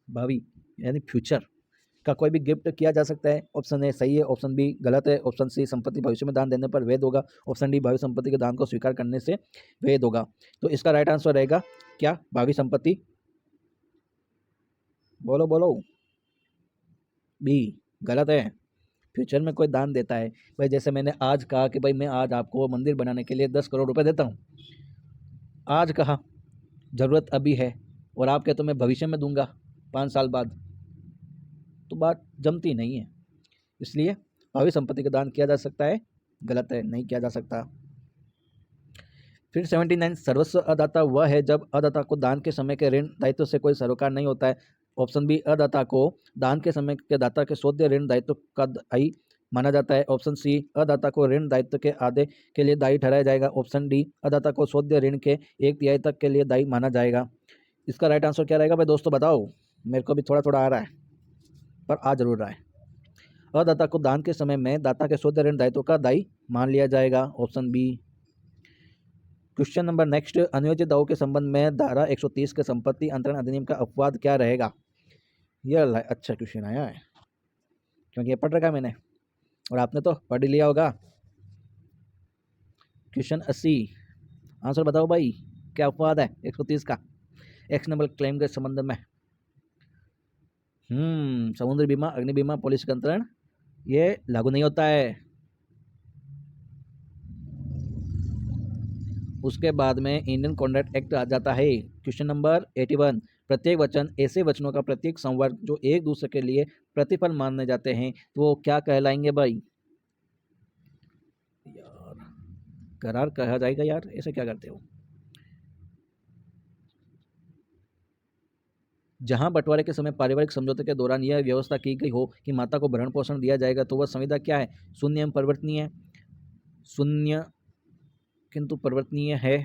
भावी यानी फ्यूचर का कोई भी गिफ्ट किया जा सकता है, ऑप्शन ए सही है, ऑप्शन बी गलत है, ऑप्शन सी संपत्ति भविष्य में दान देने पर वैध होगा, ऑप्शन डी भावी संपत्ति के दान को स्वीकार करने से वैध होगा। तो इसका राइट आंसर रहेगा क्या, भावी संपत्ति, बोलो बोलो, बी गलत है। फ्यूचर में कोई दान देता है, भाई जैसे मैंने आज कहा कि भाई मैं आज आपको मंदिर बनाने के लिए 10 करोड़ रुपए देता हूँ, आज कहा, ज़रूरत अभी है और आप कहते हो मैं भविष्य में दूंगा 5 साल बाद, तो बात जमती नहीं है। इसलिए भावी संपत्ति का दान किया जा सकता है, गलत है, नहीं किया जा सकता। फिर 79, सर्वस्व अदाता वह है जब अदाता को दान के समय के ऋण दायित्व से कोई सरोकार नहीं होता है, ऑप्शन बी अदाता को दान के समय के दाता के सौदे ऋण दायित्व का दायी माना जाता है, ऑप्शन सी अदाता को ऋण दायित्व के आधे के लिए दायी ठहराया जाएगा, ऑप्शन डी अदाता को सौदे ऋण के 1/3 तक के लिए दायी माना जाएगा। इसका राइट आंसर क्या रहेगा भाई दोस्तों, बताओ, मेरे को भी थोड़ा थोड़ा आ रहा है पर आ जरूर रहा है। अदाता को दान के समय में दाता के सौदे ऋण दायित्व का दायी मान लिया जाएगा, option B. Question number next, अनुयोजित दावों के संबंध में धारा 130 के संपत्ति अंतरण अधिनियम का अपवाद क्या रहेगा। यह अच्छा क्वेश्चन आया है क्योंकि ये पढ़ रखा है मैंने और आपने तो पढ़ लिया होगा। क्वेश्चन 80, आंसर बताओ भाई, क्या अपवाद है 130 का एक्शनेबल क्लेम के संबंध में। समुद्री बीमा, अग्नि बीमा, पॉलिसी का अंतरण ये लागू नहीं होता है। उसके बाद में इंडियन कॉन्ट्रैक्ट एक्ट आ जाता है। क्वेश्चन नंबर 81, प्रत्येक वचन ऐसे वचनों का प्रत्येक संवर्ग जो एक दूसरे के लिए प्रतिफल माने जाते हैं तो वो क्या कहलाएंगे भाई, यार करार कहा जाएगा यार, ऐसे क्या करते हो। जहां बंटवारे के समय पारिवारिक समझौते के दौरान यह व्यवस्था की गई हो कि माता को भरण पोषण दिया जाएगा तो वह संविदा क्या है, शून्य एवं परिवर्तनीय, शून्य किंतु परिवर्तनीय है,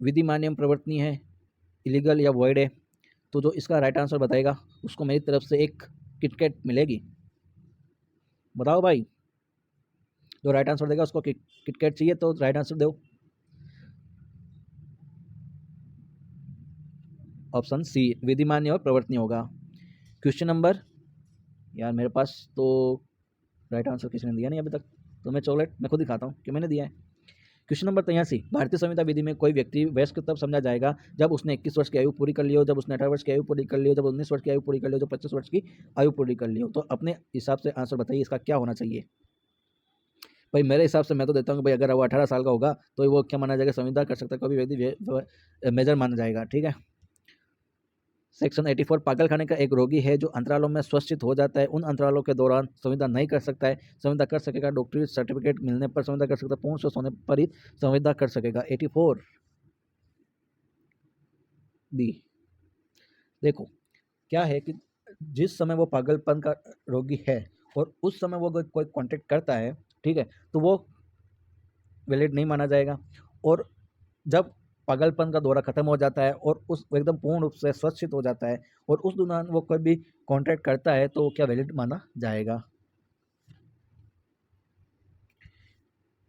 विधिमान्य एवं परिवर्तनीय है, इलीगल या वॉइड है। तो जो इसका राइट आंसर बताएगा उसको मेरी तरफ से एक किटकैट मिलेगी। बताओ भाई, जो राइट आंसर देगा उसको किटकैट चाहिए तो राइट आंसर दो। ऑप्शन सी विधिमान्य और प्रवर्तनीय होगा। क्वेश्चन नंबर, यार मेरे पास तो राइट आंसर किसी ने दिया नहीं अभी तक, तो मैं चॉकलेट मैं खुद ही खाता हूँ कि मैंने दिया है। क्वेश्चन नंबर 83, भारतीय संविदा विधि में कोई व्यक्ति वयस्क तब समझा जाएगा जब उसने 21 वर्ष की आयु पूरी कर ली हो, जब उसने 18 वर्ष की आयु पूरी कर ली हो, जब 19 वर्ष की आयु पूरी कर ली हो, जब 25 वर्ष की आयु पूरी कर ली हो। तो अपने हिसाब से आंसर बताइए इसका क्या होना चाहिए। भाई मेरे हिसाब से मैं तो देता हूँ कि भाई अगर वो 18 साल का होगा तो वो क्या माना जाएगा, संविदा कर सकता है, कोई व्यक्ति मेजर माना जाएगा। ठीक है। सेक्शन 84, पागलखाने का एक रोगी है जो अंतरालों में स्वस्थित हो जाता है, उन अंतरालों के दौरान संविदा नहीं कर सकता है, संविदा कर सकेगा डॉक्टरी सर्टिफिकेट मिलने पर संविदा कर सकता है, पूर्ण स्वस्थ होने पर ही संविदा कर सकेगा। 84 बी। देखो क्या है कि जिस समय वो पागलपन का रोगी है और उस समय वो कोई कॉन्टेक्ट करता है, ठीक है, तो वो वैलिड नहीं माना जाएगा। और जब पागलपन का दौरा खत्म हो जाता है और उस एकदम पूर्ण रूप से स्वस्थित हो जाता है और उस दौरान वो कोई भी कॉन्ट्रैक्ट करता है तो वो क्या वैलिड माना जाएगा।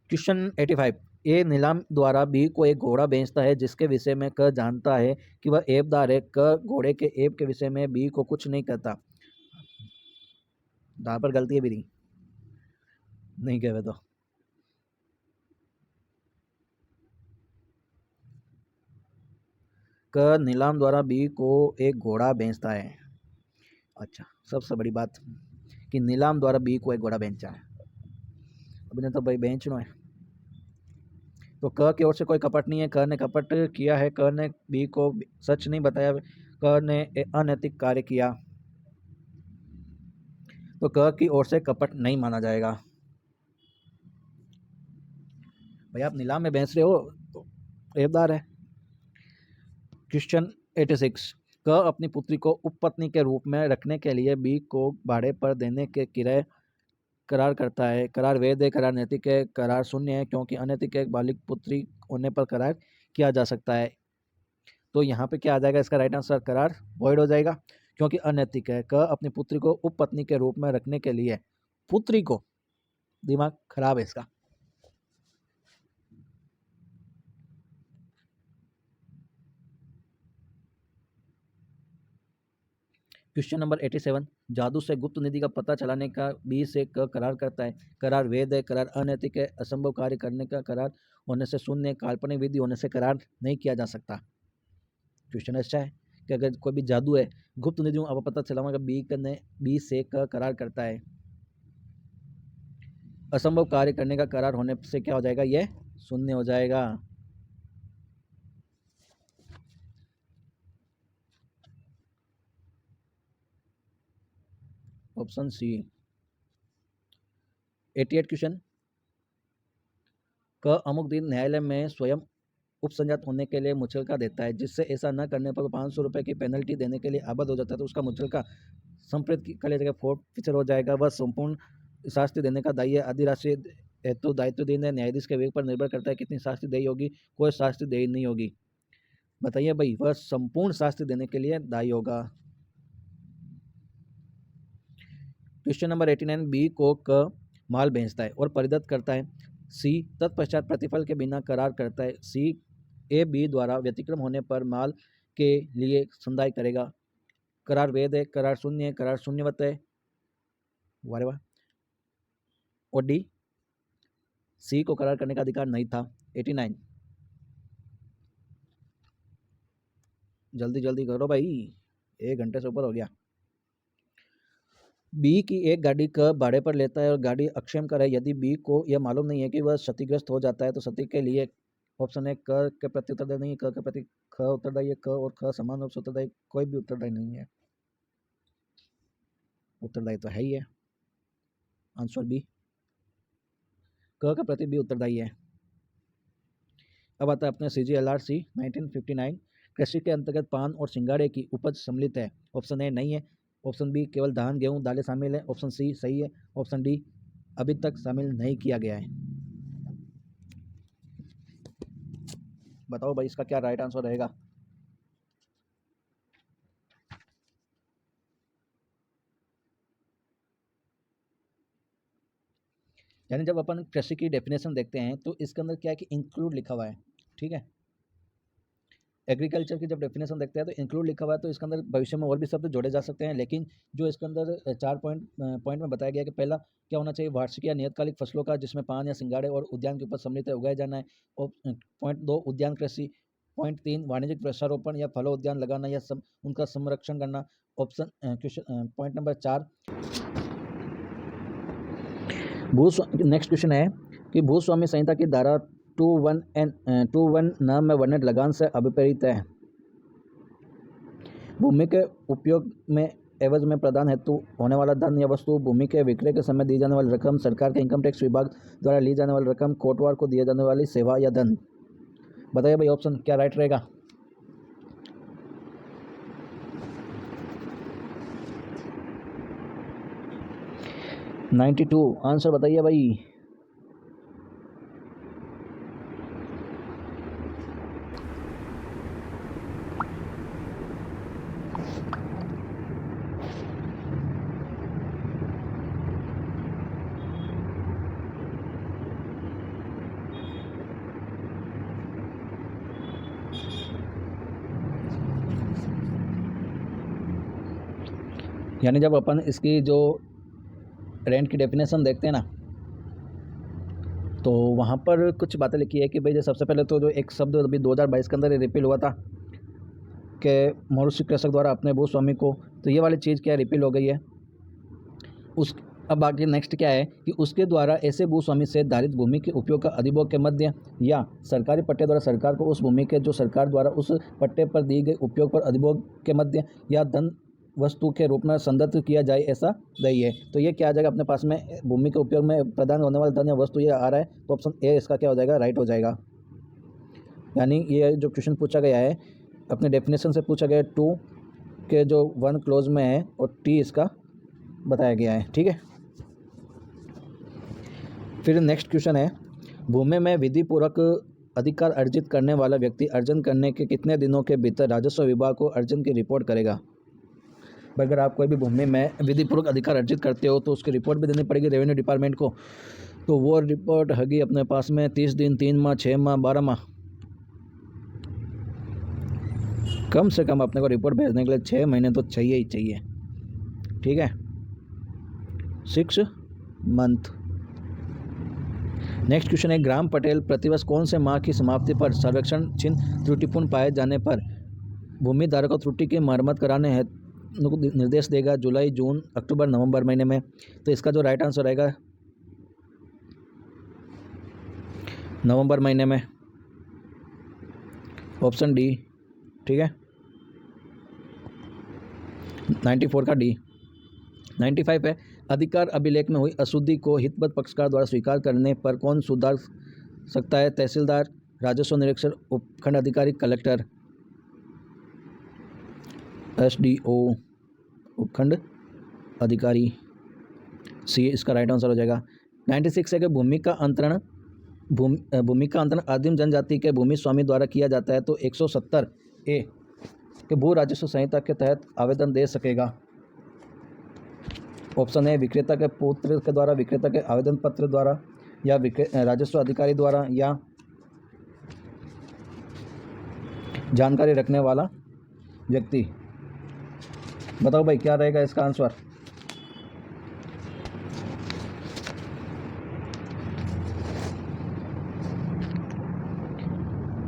क्वेश्चन 85, ए नीलाम द्वारा बी को एक घोड़ा बेचता है जिसके विषय में क जानता है कि वह ऐबदार है, क घोड़े के ऐब के विषय में बी को कुछ नहीं कहता। दा पर गलती है भी नहीं कहे तो क नीलाम द्वारा बी को एक घोड़ा बेचता है। अच्छा, सबसे बड़ी बात कि नीलाम द्वारा बी को एक घोड़ा बेचा है, अभी ने तो भाई बेचना है। तो क की ओर से कोई कपट नहीं है, क ने कपट किया है, क ने बी को सच नहीं बताया, क ने अनैतिक कार्य किया। तो क की ओर से कपट नहीं माना जाएगा। भाई आप नीलाम में बेच रहे हो तो एबदार है। क्वेश्चन 86, क अपनी पुत्री को उपपत्नी के रूप में रखने के लिए बी को भाड़े पर देने के किराए करार करता है। करार वैध है, करार नैतिक है, करार शून्य है क्योंकि अनैतिक एक बालिग पुत्री होने पर करार किया जा सकता है। तो यहाँ पे क्या आ जाएगा इसका राइट आंसर, करार वॉइड हो जाएगा क्योंकि अनैतिक है। क अपनी पुत्री को उपपत्नी के रूप में रखने के लिए, पुत्री को, दिमाग खराब है इसका। क्वेश्चन नंबर 87, जादू से गुप्त निधि का पता चलाने का बी से क करार करता है। करार वैध है, करार अनैतिक है, असंभव कार्य करने का करार होने से शून्य, काल्पनिक विधि होने से करार नहीं किया जा सकता। क्वेश्चन अच्छा है कि अगर कोई भी जादू है, गुप्त निधि अब पता चलाऊंगा बी से क करार करता है, असंभव कार्य करने का करार होने से क्या हो जाएगा, ये शून्य हो जाएगा। Option C. 88 क्वेश्चन, क अमुक दिन न्यायालय में स्वयं उपसंजात होने के लिए मुचलका देता है, जिससे ऐसा न करने पर 500 रुपये की पेनल्टी देने के लिए आबद्ध हो जाता है, तो उसका मुचलका संप्रेत कर जगह फोर्टफिचर हो जाएगा। वह संपूर्ण शास्ति देने का दायी है। आदि राशि हेतु दायित्व देने न्यायाधीश के विवेक पर निर्भर करता है कितनी शास्ति देयी होगी, कोई शास्ति देयी नहीं होगी। बताइए भाई, वह संपूर्ण शास्ति देने के लिए दायी होगा। क्वेश्चन नंबर 89, बी को क माल बेचता है और परिदत्त करता है। सी तत्पश्चात प्रतिफल के बिना करार करता है। सी ए बी द्वारा व्यतिक्रम होने पर माल के लिए संदाय करेगा। करार वैध है, करार शून्य है, करार शून्यवत है। वारे वाह। और डी, सी को करार करने का अधिकार नहीं था। 89, जल्दी जल्दी करो भाई, 1 घंटे से ऊपर हो गया। बी की एक गाड़ी क भाड़े पर लेता है और गाड़ी अक्षम कर है। यदि बी को यह मालूम नहीं है कि वह क्षतिग्रस्त हो जाता है तो क्षति के लिए ऑप्शन है क के प्रति उत्तरदायी नहीं है, क के प्रति ख उत्तरदायी है, क और ख समान रूप से उत्तरदायी, कोई भी उत्तरदायी नहीं है। उत्तरदायी तो है ही है, आंसर बी, क के प्रति बी उत्तरदायी है। अब आता है अपने CGLRC 1959, कृषि के अंतर्गत पान और सिंगाड़े की उपज सम्मिलित है। ऑप्शन ए नहीं है, ऑप्शन बी केवल धान गेहूं दालें शामिल है, ऑप्शन सी सही है, ऑप्शन डी अभी तक शामिल नहीं किया गया है। बताओ भाई इसका क्या राइट आंसर रहेगा। यानी जब अपन कृषि की डेफिनेशन देखते हैं तो इसके अंदर क्या है कि इंक्लूड लिखा हुआ है, ठीक है। एग्रीकल्चर की जब डेफिनेशन देखते हैं तो इंक्लूड लिखा हुआ है, तो इसके अंदर भविष्य में और भी शब्द जोड़े जा सकते हैं, लेकिन जो इसके अंदर 4 पॉइंट में बताया गया कि पहला क्या होना चाहिए, वार्षिक या नियतकालिक फसलों का जिसमें पान या सिंगाड़े और उद्यान के ऊपर सम्मिलित है उगाया जाना है। और पॉइंट 2 उद्यान कृषि, पॉइंट 3 वाणिज्यिक वृक्षारोपण या फलो उद्यान लगाना या उनका संरक्षण करना। Option question point number 4 next question है कि भूस्वामी संहिता की धारा 21 नाम में वर्णित लगान से अभिप्रेत है। भूमि के उपयोग में एवज में प्रदान हेतु होने वाला धन या वस्तु, भूमि के विक्रय के समय दी जाने वाली रकम, सरकार के इनकम टैक्स विभाग द्वारा ली जाने वाली रकम, कोटवार को दिए जाने वाली सेवा या धन। बताइए भाई ऑप्शन क्या राइट रहेगा। $92 आंसर बताइए भाई। यानी जब अपन इसकी जो रेंट की डेफिनेशन देखते हैं ना, तो वहाँ पर कुछ बातें लिखी है कि भाई जो सबसे पहले तो जो एक शब्द अभी 2022 के अंदर रिपील हुआ था कि मनुष्य कृषक द्वारा अपने भूस्वामी को, तो ये वाली चीज़ क्या रिपील हो गई है उस। अब बाकी नेक्स्ट क्या है कि उसके द्वारा ऐसे भूस्वामी से धारित भूमि के उपयोग का अधिभोग के मध्य या सरकारी पट्टे द्वारा सरकार को उस भूमि के जो सरकार द्वारा उस पट्टे पर दी गई उपयोग पर अधिभोग के मध्य या धन वस्तु के रूप में संदर्भित किया जाए ऐसा नहीं है। तो ये क्या आ जाएगा अपने पास में, भूमि के उपयोग में प्रदान होने वाला धन या वस्तु ये आ रहा है, तो ऑप्शन ए इसका क्या हो जाएगा, राइट हो जाएगा। यानी ये जो क्वेश्चन पूछा गया है अपने डेफिनेशन से पूछा गया है, 2 के जो 1 क्लोज में है और टी इसका बताया गया है। ठीक है, फिर नेक्स्ट क्वेश्चन है, भूमि में विधिपूर्वक अधिकार अर्जित करने वाला व्यक्ति अर्जन करने के कितने दिनों के भीतर राजस्व विभाग को अर्जन की रिपोर्ट करेगा। अगर आप कोई भी भूमि में विधिपूर्वक अधिकार अर्जित करते हो तो उसकी रिपोर्ट भी देनी पड़ेगी रेवेन्यू डिपार्टमेंट को। तो वो रिपोर्ट होगी अपने पास में 30 दिन, 3 माह, 6 माह, 12 माह। कम से कम अपने को रिपोर्ट भेजने के लिए 6 महीने तो चाहिए ही चाहिए। ठीक है, 6 मंथ। नेक्स्ट क्वेश्चन है, ग्राम पटेल प्रतिवर्ष कौन से माह की समाप्ति पर सर्वेक्षण चिन्ह त्रुटिपूर्ण पाए जाने पर भूमि धारक को त्रुटि की मरम्मत कराने हेतु निर्देश देगा। जुलाई, जून, अक्टूबर, नवंबर महीने में। तो इसका जो राइट आंसर रहेगा नवंबर महीने में, ऑप्शन डी। ठीक है, 94 का डी। 95 है, अधिकार अभिलेख में हुई अशुद्धि को हितबद्ध पक्षकार द्वारा स्वीकार करने पर कौन सुधार सकता है। तहसीलदार, राजस्व निरीक्षक, उपखंड अधिकारी, कलेक्टर। SDO, उपखंड अधिकारी, सी इसका राइट आंसर हो जाएगा। 96 है कि भूमि का अंतरण आदिम जनजाति के भूमि स्वामी द्वारा किया जाता है। तो 170 ए के भू राजस्व संहिता के तहत आवेदन दे सकेगा। ऑप्शन है विक्रेता के पुत्र के द्वारा, विक्रेता के आवेदन पत्र द्वारा, या राजस्व अधिकारी द्वारा, या जानकारी रखने वाला व्यक्ति। बताओ भाई क्या रहेगा इसका आंसर।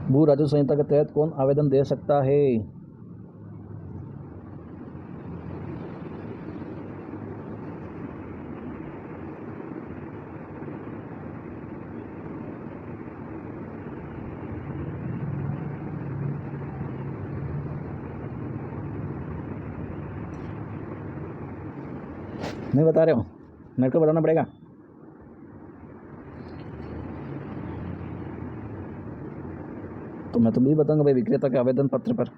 भू राजस्व संहिता के तहत कौन आवेदन दे सकता है। नहीं बता रहे हो, मेरे को बताना पड़ेगा। तो मैं तो भी बताऊंगा भाई, विक्रेता के आवेदन पत्र पर।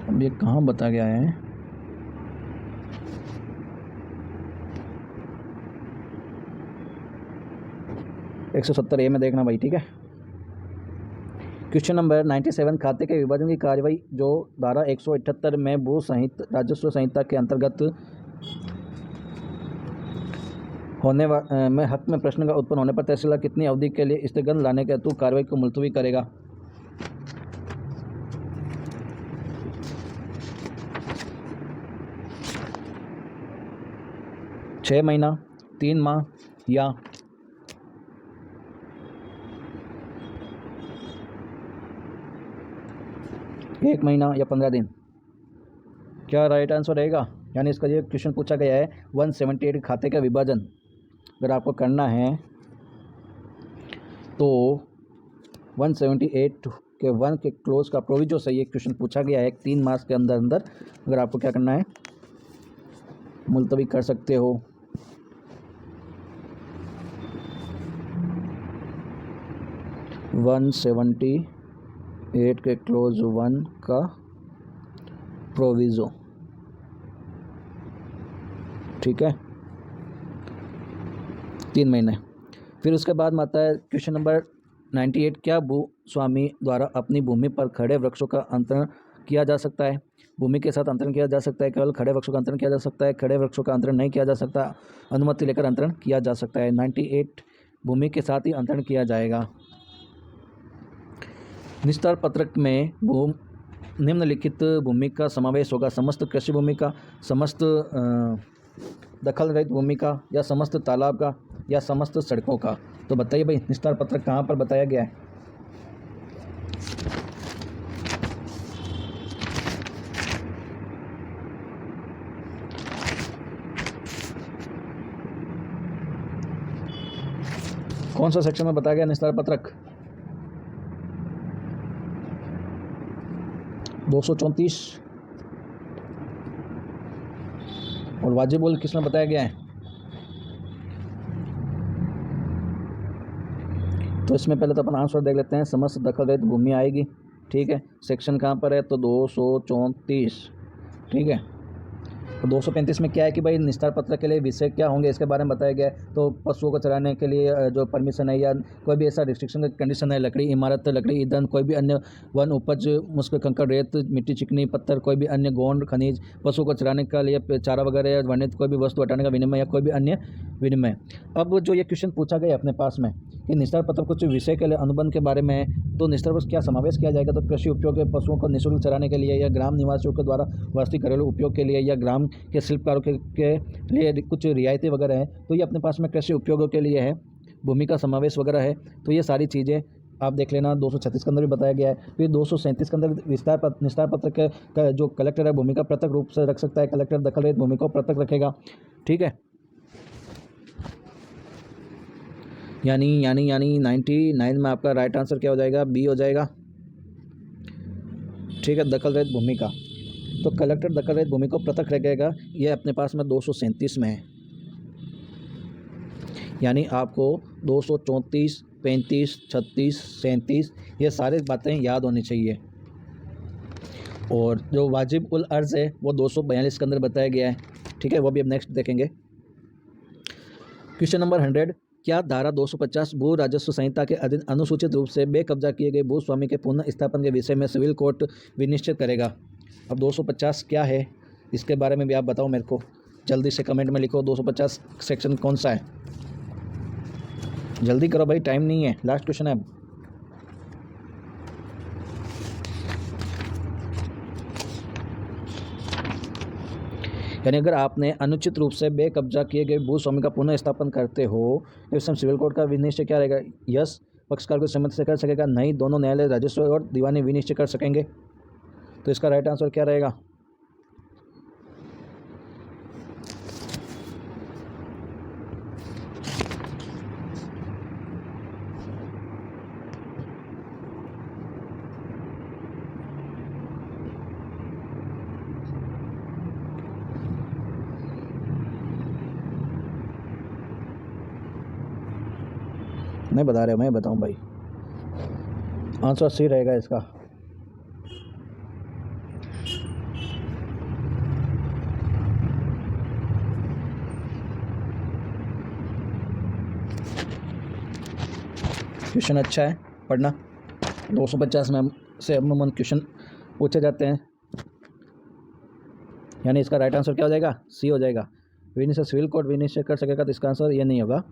अब ये कहाँ बता गया है। एक 170 ए में देखना भाई। ठीक है, क्वेश्चन नंबर 97, खाते के विभाजन की कार्रवाई जो धारा 178 में भू संहिता राजस्व संहिता के अंतर्गत होने में हक में प्रश्न का उत्पन्न होने पर तहसीलदार कितनी अवधि के लिए स्थगन लाने के हेतु कार्रवाई को मुलतवी करेगा। छः महीना, 3 माह, या 1 महीना, या 15 दिन। क्या राइट आंसर रहेगा। यानी इसका ये क्वेश्चन पूछा गया है 178 खाते का विभाजन अगर आपको करना है तो 178 के 1 के क्लोज का प्रोविजो से ये क्वेश्चन पूछा गया है। 3 मास के अंदर अंदर अगर आपको क्या करना है, मुलतवी कर सकते हो। वन 178 के क्लोज 1 का प्रोविजो। ठीक है, 3 महीने। फिर उसके बाद में आता है क्वेश्चन नंबर 98, क्या भू स्वामी द्वारा अपनी भूमि पर खड़े वृक्षों का अंतरण किया जा सकता है। भूमि के साथ अंतरण किया जा सकता है, केवल खड़े वृक्षों का अंतरण किया जा सकता है, खड़े वृक्षों का अंतरण नहीं किया जा सकता, अनुमति लेकर अंतरण किया जा सकता है। 98 भूमि के साथ ही अंतरण किया जाएगा। निस्तार पत्रक में निम्नलिखित भूमि का समावेश होगा। समस्त कृषि भूमि का, समस्त दखल रहित भूमि का, या समस्त तालाब का, या समस्त सड़कों का। तो बताइए भाई निस्तार पत्रक कहाँ पर बताया गया है। कौन सा सेक्शन में बताया गया निस्तार पत्रक। 234 और वाजिब उल किसमें बताया गया है? तो इसमें पहले तो अपन आंसर देख लेते हैं। समस्त दखल रहित भूमि आएगी, ठीक है। सेक्शन कहाँ पर है? तो 234, ठीक है। तो 235 में क्या है कि भाई निस्तार पत्र के लिए विषय क्या होंगे इसके बारे में बताया गया है। तो पशुओं को चराने के लिए जो परमिशन है या कोई भी ऐसा रिस्ट्रिक्शन का कंडीशन है, लकड़ी, इमारत, लकड़ी, ईंधन, कोई भी अन्य वन उपज, मुश्क, कंकड़, रेत, मिट्टी, चिकनी पत्थर, कोई भी अन्य गौण खनिज, पशुओं को चराने के लिए चारा वगैरह या वर्णित कोई भी वस्तु हटाने का विनिमय या कोई भी अन्य विनिमय। अब जो ये क्वेश्चन पूछा गया अपने पास में कि निस्तार पत्र कुछ विषय के लिए अनुबंध के बारे में है, तो निस्तार पत्र क्या समावेश किया जाएगा? तो कृषि उपयोग के पशुओं को निःशुल्क चराने के लिए या ग्राम निवासियों के द्वारा वास्तविक घरेलू उपयोग के लिए या ग्राम के शिल्पकारों के लिए कुछ रियायतें वगैरह हैं, तो ये अपने पास में कृषि उपयोगों के लिए है, भूमि का समावेश वगैरह है। तो ये सारी चीज़ें आप देख लेना। 236 के अंदर भी बताया गया है। फिर 237 के अंदर निस्तार पत्र के जो कलेक्टर है भूमि का पृथक रूप से रख सकता है, कलेक्टर दखल रहित भूमि को पृथक रखेगा, ठीक है। यानी 99 में आपका राइट आंसर क्या हो जाएगा? बी हो जाएगा, ठीक है, दखल रहित भूमि का। तो कलेक्टर दखल रहित भूमि को पृथक रखेगा, ये अपने पास में 237 में है। यानी आपको 234, 35, 36, 37 ये सारी बातें याद होनी चाहिए। और जो वाजिब उल अर्ज़ है वो 242 के अंदर बताया गया है, ठीक है, वो भी अब नेक्स्ट देखेंगे। क्वेश्चन नंबर 100, क्या धारा 250 भू राजस्व संहिता के अधीन अनुसूचित रूप से बेकब्जा किए गए भूस्वामी के पुनः स्थापन के विषय में सिविल कोर्ट विनिश्चित करेगा? अब 250 क्या है इसके बारे में भी आप बताओ मेरे को, जल्दी से कमेंट में लिखो। 250 सेक्शन कौन सा है? जल्दी करो भाई, टाइम नहीं है, लास्ट क्वेश्चन है अब। यानी अगर आपने अनुचित रूप से बेकब्जा किए गए भूस्वामी का पुनः स्थापन करते हो तो इसमें सिविल कोर्ट का विनिश्चय क्या रहेगा? यस पक्षकार को सहमति से कर सकेगा, नहीं दोनों न्यायालय राजस्व और दीवानी विनिश्चय कर सकेंगे। तो इसका राइट आंसर क्या रहेगा? नहीं बता रहे, मैं बताऊं भाई, आंसर सी रहेगा इसका। क्वेश्चन अच्छा है, पढ़ना। 250 में से अमूमन क्वेश्चन पूछे जाते हैं। यानी इसका राइट आंसर क्या हो जाएगा? सी हो जाएगा। विनिश्चय सिविल कोर्ट विनिश्चय कर सकेगा, तो इसका आंसर ये नहीं होगा।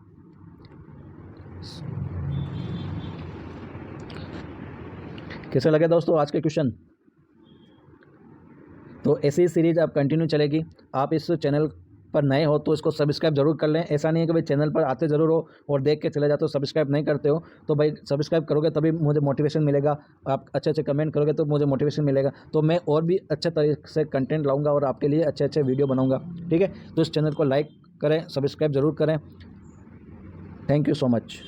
कैसे लगे दोस्तों आज के क्वेश्चन? तो ऐसी सीरीज अब कंटिन्यू चलेगी। आप इस चैनल पर नए हो तो इसको सब्सक्राइब जरूर कर लें। ऐसा नहीं है कि भाई चैनल पर आते ज़रूर हो और देख के चले जाते हो, सब्सक्राइब नहीं करते हो। तो भाई सब्सक्राइब करोगे तभी मुझे मोटिवेशन मिलेगा, आप अच्छे अच्छे कमेंट करोगे तो मुझे मोटिवेशन मिलेगा, तो मैं और भी अच्छे तरीके से कंटेंट लाऊंगा और आपके लिए अच्छे अच्छे वीडियो बनाऊंगा, ठीक है। तो इस चैनल को लाइक करें, सब्सक्राइब ज़रूर करें। Thank you so much.